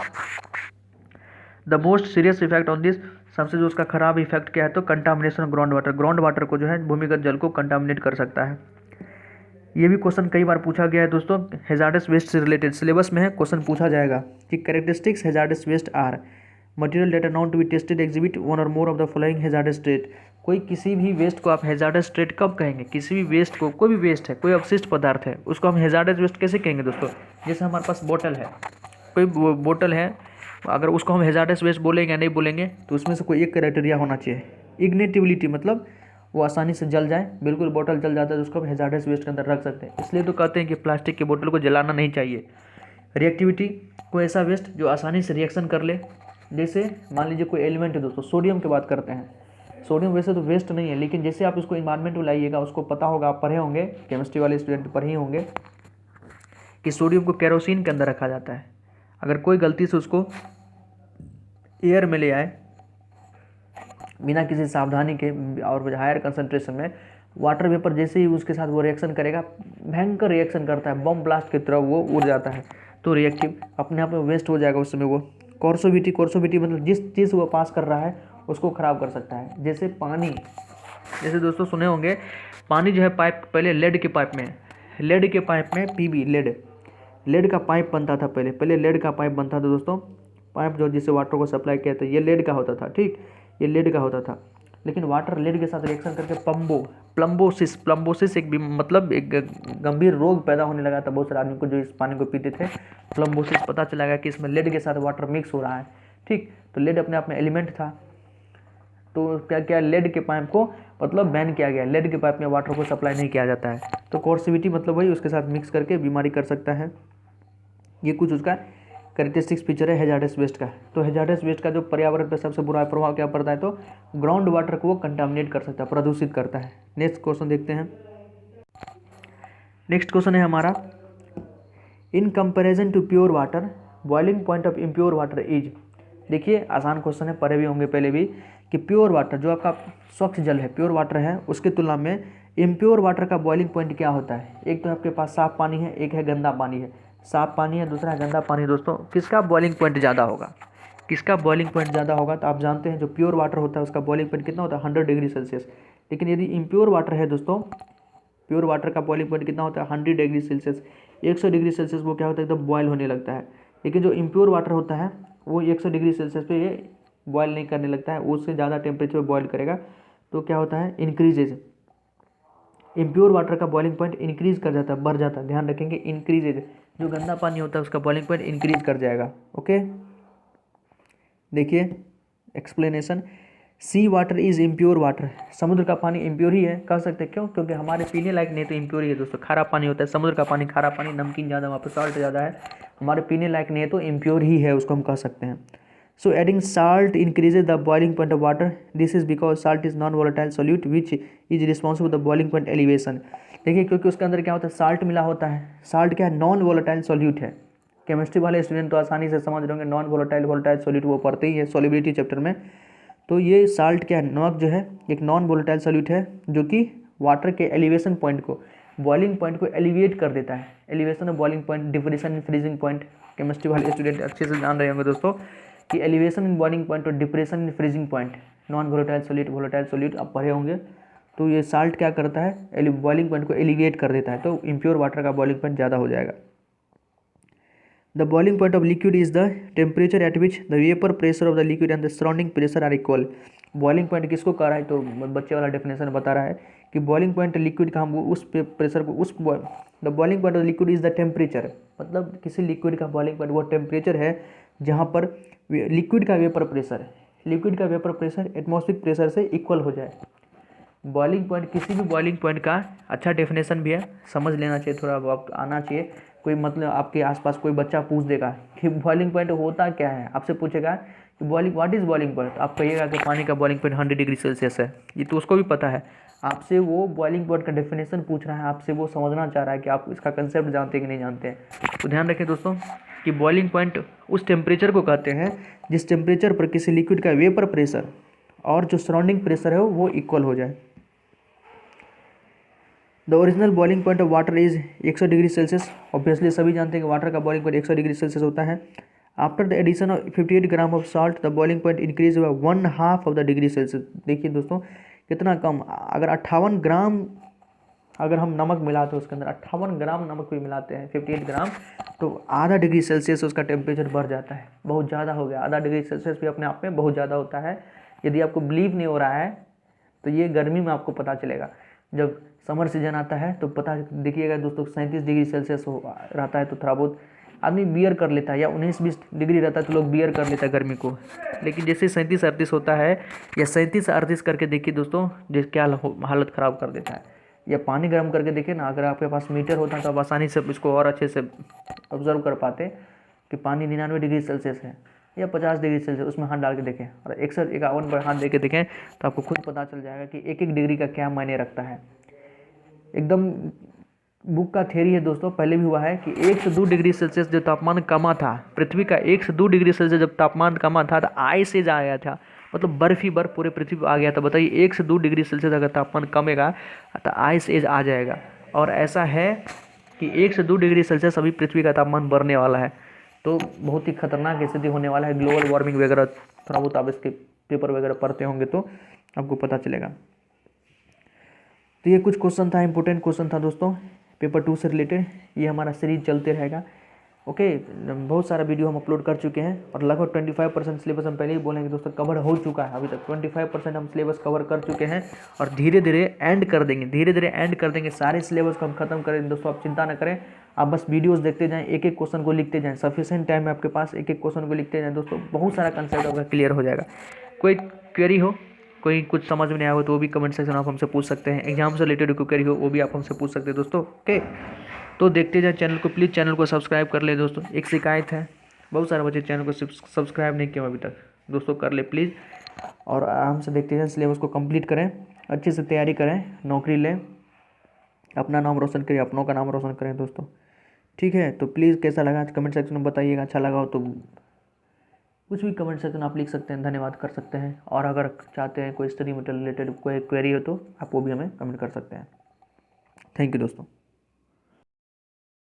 The most serious effect on this, सबसे जो उसका खराब इफेक्ट क्या है, तो contamination of ground water, ground water को जो है भूमिगत जल को कंटामिनेट कर सकता है। ये भी क्वेश्चन कई बार पूछा गया है दोस्तों, हैजार्डस वेस्ट से रिलेटेड सिलेबस में है, क्वेश्चन पूछा जाएगा कि characteristics hazardous waste are material data not to be tested exhibit one और more of the following hazardous trait. कोई किसी भी वेस्ट को आप हैजार्डस ट्रेट कब कहेंगे, किसी भी वेस्ट को, कोई भी वेस्ट है, कोई अवशिष्ट पदार्थ है, उसको हम हैजार्डस वेस्ट कैसे कहेंगे दोस्तों। जैसे हमारे पास बोतल है, कोई बोतल है, अगर उसको हम हैजार्डस वेस्ट बोलेंगे या नहीं बोलेंगे, तो उसमें से कोई एक क्राइटेरिया होना चाहिए, इग्निटिविलिटी, मतलब वो आसानी से जल जाए, बिल्कुल बोतल जल जाता है तो उसको हम हैजार्डस वेस्ट के अंदर रख सकते हैं। इसलिए तो कहते हैं कि प्लास्टिक की बोतल को जलाना नहीं चाहिए। रिएक्टिविटी, कोई ऐसा वेस्ट जो आसानी से रिएक्शन कर ले, जैसे मान लीजिए कोई एलिमेंट है दोस्तों, सोडियम की बात करते हैं, सोडियम वैसे तो वेस्ट नहीं है, लेकिन जैसे आप इसको इन्वायरमेंट में लाइएगा, उसको पता होगा, आप पढ़े होंगे, केमिस्ट्री वाले स्टूडेंट पढ़े ही होंगे कि सोडियम को केरोसिन के अंदर रखा जाता है। अगर कोई गलती से उसको एयर में ले आए बिना किसी सावधानी के और हायर कंसंट्रेशन में, वाटर वेपर जैसे ही उसके साथ वो रिएक्शन करेगा, भयंकर रिएक्शन करता है, बम ब्लास्ट की तरह वो उड़ जाता है, तो रिएक्टिव अपने आप में वेस्ट हो जाएगा उस समय वो। कॉर्सोविटी, कॉर्सोविटी मतलब जिस चीज़ वो पास कर रहा है उसको ख़राब कर सकता है। जैसे पानी, जैसे दोस्तों सुने होंगे पानी जो है पाइप, पहले लेड के पाइप में, लेड के पाइप में पीबी, लेड का पाइप बनता था, पहले लेड का पाइप बनता था दोस्तों, पाइप जो जिससे वाटर को सप्लाई किया था, ये लेड का होता था, ठीक, ये लेड का होता था। लेकिन वाटर लेड के साथ रिएक्शन करके प्लम्बोसिस एक मतलब एक गंभीर रोग पैदा होने लगा था बहुत सारे आदमी को जो इस पानी को पीते थे। प्लम्बोसिस पता चला गया कि इसमें लेड के साथ वाटर मिक्स हो रहा है। ठीक, तो लेड अपने आप में एलिमेंट था, तो क्या किया, लेड के पाइप को मतलब बैन किया गया, लेड के पाइप में वाटर को सप्लाई नहीं किया जाता है। तो कॉर्सिविटी मतलब वही उसके साथ मिक्स करके बीमारी कर सकता है। ये कुछ उसका कैरेक्टरिस्टिक्स फीचर है हैजार्डस वेस्ट का। तो हैजार्डस वेस्ट का जो पर्यावरण पर सबसे बुरा प्रभाव क्या पड़ता है, तो ग्राउंड वाटर को वो कंटामिनेट कर सकता है, प्रदूषित करता है। नेक्स्ट क्वेश्चन देखते हैं। नेक्स्ट क्वेश्चन है हमारा, in comparison to pure water boiling point of impure water is. देखिए आसान क्वेश्चन है, पढ़े भी होंगे पहले भी, कि प्योर वाटर जो आपका स्वच्छ जल है, प्योर वाटर है, उसकी तुलना में इम्प्योर वाटर का बॉइलिंग पॉइंट क्या होता है। एक तो आपके पास साफ पानी है, एक है गंदा पानी है। साफ पानी है, दूसरा है गंदा पानी। दोस्तों किसका बॉइलिंग पॉइंट ज़्यादा होगा, किसका बॉइलिंग पॉइंट ज़्यादा होगा, तो आप जानते हैं जो प्योर वाटर होता है उसका बॉइलिंग पॉइंट कितना होता है, 100 डिग्री सेल्सियस। लेकिन यदि इम्प्योर वाटर है दोस्तों, प्योर वाटर का बॉइलिंग पॉइंट कितना होता है, 100 डिग्री सेल्सियस। 100 डिग्री सेल्सियस वो क्या होता है, एकदम बॉयल होने लगता है। लेकिन जो इम्प्योर वाटर होता है वो 100 डिग्री सेल्सियस पे ये बॉयल नहीं करने लगता है, उससे ज़्यादा टेम्परेचर बॉयल करेगा तो क्या होता है, इंक्रीजेज। इम्प्योर वाटर का बॉइलिंग पॉइंट इंक्रीज कर जाता है, बढ़ जाता है, ध्यान रखेंगे, इंक्रीजेज। जो गंदा पानी होता है उसका बॉइलिंग पॉइंट इंक्रीज कर जाएगा। ओके, देखिए explanation, sea water is impure water. समुद्र का पानी इम्प्योर ही है, कह सकते हैं, क्यों, क्योंकि हमारे पीने लायक नहीं तो इम्प्योर ही है दोस्तों। खारा पानी होता है, समुद्र का पानी खारा पानी, नमकीन ज़्यादा, वहाँ पर सॉल्ट ज़्यादा है, हमारे पीने लायक नहीं है तो इम्प्योर ही है, उसको हम कह सकते हैं। So adding salt increases the boiling point of water, this is because salt is non volatile solute which is responsible the boiling point elevation. देखिए क्योंकि उसके अंदर क्या होता है, साल्ट मिला होता है। साल्ट क्या है, नॉन वोलेटाइल सोल्यूट है। केमिस्ट्री वाले स्टूडेंट तो आसानी से समझ रहे होंगे, नॉन वोलेटाइल वोलेटाइल सोल्यूट वो पढ़ते ही है सोलिबिलिटी चैप्टर में। तो ये साल्ट क्या है, नमक जो है एक नॉन वोलेटाइल सोल्यूट है जो कि वाटर के एलिवेशन पॉइंट को, बॉइलिंग पॉइंट को एलिवेट कर देता है। Elevation of boiling point, depression in freezing point, chemistry वाले स्टूडेंट अच्छे से जान रहे होंगे दोस्तों कि एलिवेशन इन बॉइलिंग पॉइंट और depression in freezing point, non volatile solute आप पढ़े होंगे। तो ये साल्ट क्या करता है, बॉइलिंग पॉइंट को एलिवेट कर देता है, तो इम्प्योर वाटर का बॉइलिंग पॉइंट ज़्यादा हो जाएगा। The boiling point of liquid is the temperature at which the vapor pressure of the liquid and the surrounding pressure are equal. Boiling point किसको कह रहा है, तो बच्चे वाला डेफिनेशन बता रहा है कि बॉइलिंग पॉइंट लिक्विड का, हम उस प्रेशर को उस the boiling point of liquid is the temperature, मतलब किसी लिक्विड का बॉइलिंग पॉइंट वो टेम्परेचर है जहाँ पर लिक्विड का वेपर प्रेशर एटमॉस्फेरिक प्रेशर से इक्वल हो जाए। बॉइलिंग पॉइंट, किसी भी बॉइलिंग पॉइंट का अच्छा डेफिनेशन भी है, समझ लेना चाहिए, थोड़ा बहुत आना चाहिए। कोई मतलब आपके आसपास कोई बच्चा पूछ देगा कि बॉइलिंग पॉइंट होता क्या है, आपसे पूछेगा कि boiling what is boiling point, आप कहिएगा कि पानी का बॉइलिंग पॉइंट 100 डिग्री सेल्सियस है। ये तो उसको भी पता है, आपसे वो बॉइलिंग पॉइंट का डेफिनेशन पूछ रहा है, आपसे वो समझना चाह रहा है कि आप इसका कंसेप्ट जानते हैं कि नहीं जानते हैं। तो ध्यान रखें दोस्तों कि बॉइलिंग पॉइंट उस टेम्परेचर को कहते हैं जिस टेम्परेचर पर किसी लिक्विड का वेपर प्रेशर और जो सराउंडिंग प्रेशर है वो इक्वल हो जाए। The original boiling point of water is 100 degree Celsius. Obviously सभी जानते हैं कि वाटर का बॉइलिंग पॉइंट 100 डिग्री सेल्सियस होता है। After the addition of 58 gram of salt the boiling point increase by 1/2 of the degree Celsius. देखिए दोस्तों कितना कम, अगर 58 ग्राम अगर हम नमक मिलाते हैं उसके अंदर 58 ग्राम नमक भी मिलाते हैं 58 ग्राम, तो आधा डिग्री सेल्सियस उसका टेम्परेचर बढ़ जाता है, बहुत ज़्यादा हो गया। आधा डिग्री सेल्सियस भी अपने आप में बहुत ज़्यादा होता है। यदि आपको बिलीव नहीं हो रहा है तो ये गर्मी में आपको पता चलेगा, जब समर सीजन आता है तो पता देखिएगा दोस्तों 37 डिग्री सेल्सियस रहता है, तो थोड़ा बहुत आदमी बियर कर लेता है, या 19-20 डिग्री रहता है तो लोग बियर कर लेता है गर्मी को। लेकिन जैसे 37-38 होता है या 37-38 करके देखिए दोस्तों, जिस क्या हालत ख़राब कर देता है। या पानी गर्म करके देखिए ना, अगर आपके पास मीटर होता है तो आप आसानी से इसको और अच्छे से ऑब्जर्व कर पाते कि पानी 99 डिग्री सेल्सियस है या 50 डिग्री सेल्सियस, उसमें हाथ डाल के देखें और 151 पर हाथ दे के देखें तो आपको खुद पता चल जाएगा कि एक एक डिग्री का क्या मायने रखता है। एकदम बुक का थ्योरी है दोस्तों, पहले भी हुआ है कि 1 से 2 डिग्री सेल्सियस जो तापमान कमा था पृथ्वी का, 1 से 2 डिग्री सेल्सियस जब तापमान कमा था तो आइस एज आ गया था, मतलब बर्फ ही बर्फ पूरे पृथ्वी पर आ गया था। बताइए 1 से 2 डिग्री सेल्सियस अगर तापमान कमेगा तो आइस एज आ जाएगा। और ऐसा है कि 1 से 2 डिग्री सेल्सियस अभी पृथ्वी का तापमान बढ़ने वाला है, तो बहुत ही खतरनाक स्थिति होने वाला है। ग्लोबल वार्मिंग वगैरह थोड़ा बहुत आप इसके पेपर वगैरह पढ़ते होंगे तो आपको पता चलेगा। तो ये कुछ क्वेश्चन था, इंपॉर्टेंट क्वेश्चन था दोस्तों पेपर 2 से रिलेटेड। ये हमारा सीरीज चलते रहेगा। ओके, बहुत सारा वीडियो हम अपलोड कर चुके हैं और लगभग 25% सिलेबस हम पहले ही बोलेंगे दोस्तों कवर हो चुका है। अभी तक 25% हम सिलेबस कवर कर चुके हैं और धीरे धीरे एंड कर देंगे, धीरे धीरे एंड कर देंगे, सारे सिलेबस को हम खत्म करेंगे दोस्तों। आप चिंता ना करें, आप बस वीडियोस देखते जाएं, एक एक क्वेश्चन को लिखते जाएं, सफिशिएंट टाइम है आपके पास, एक एक क्वेश्चन को लिखते जाएं दोस्तों, बहुत सारा कंसेप्ट आपका क्लियर हो जाएगा। कोई क्वेरी हो, कोई कुछ समझ में नहीं आया हो तो वो भी कमेंट सेक्शन आप हमसे पूछ सकते हैं। एग्जाम से रिलेटेड कोई क्वेरी हो वो भी आप हमसे पूछ सकते हैं दोस्तों। ओके, तो देखते जाए चैनल को, प्लीज़ चैनल को सब्सक्राइब कर ले दोस्तों। एक शिकायत है, बहुत सारे बच्चे चैनल को सब्सक्राइब नहीं किया अभी तक, दोस्तों कर ले प्लीज़। और आराम से देखते जाए, सिलेबस को कंप्लीट करें, अच्छे से तैयारी करें, नौकरी लें, अपना नाम रोशन करिए, अपनों का नाम रोशन करें दोस्तों। ठीक है, तो प्लीज़ कैसा लगा कमेंट सेक्शन में बताइएगा। अच्छा लगा हो तो कुछ भी कमेंट सेक्शन आप लिख सकते हैं, धन्यवाद कर सकते हैं। और अगर चाहते हैं कोई स्टडी मटेरियल रिलेटेड कोई क्वेरी हो तो आप वो भी हमें कमेंट कर सकते हैं। थैंक यू दोस्तों।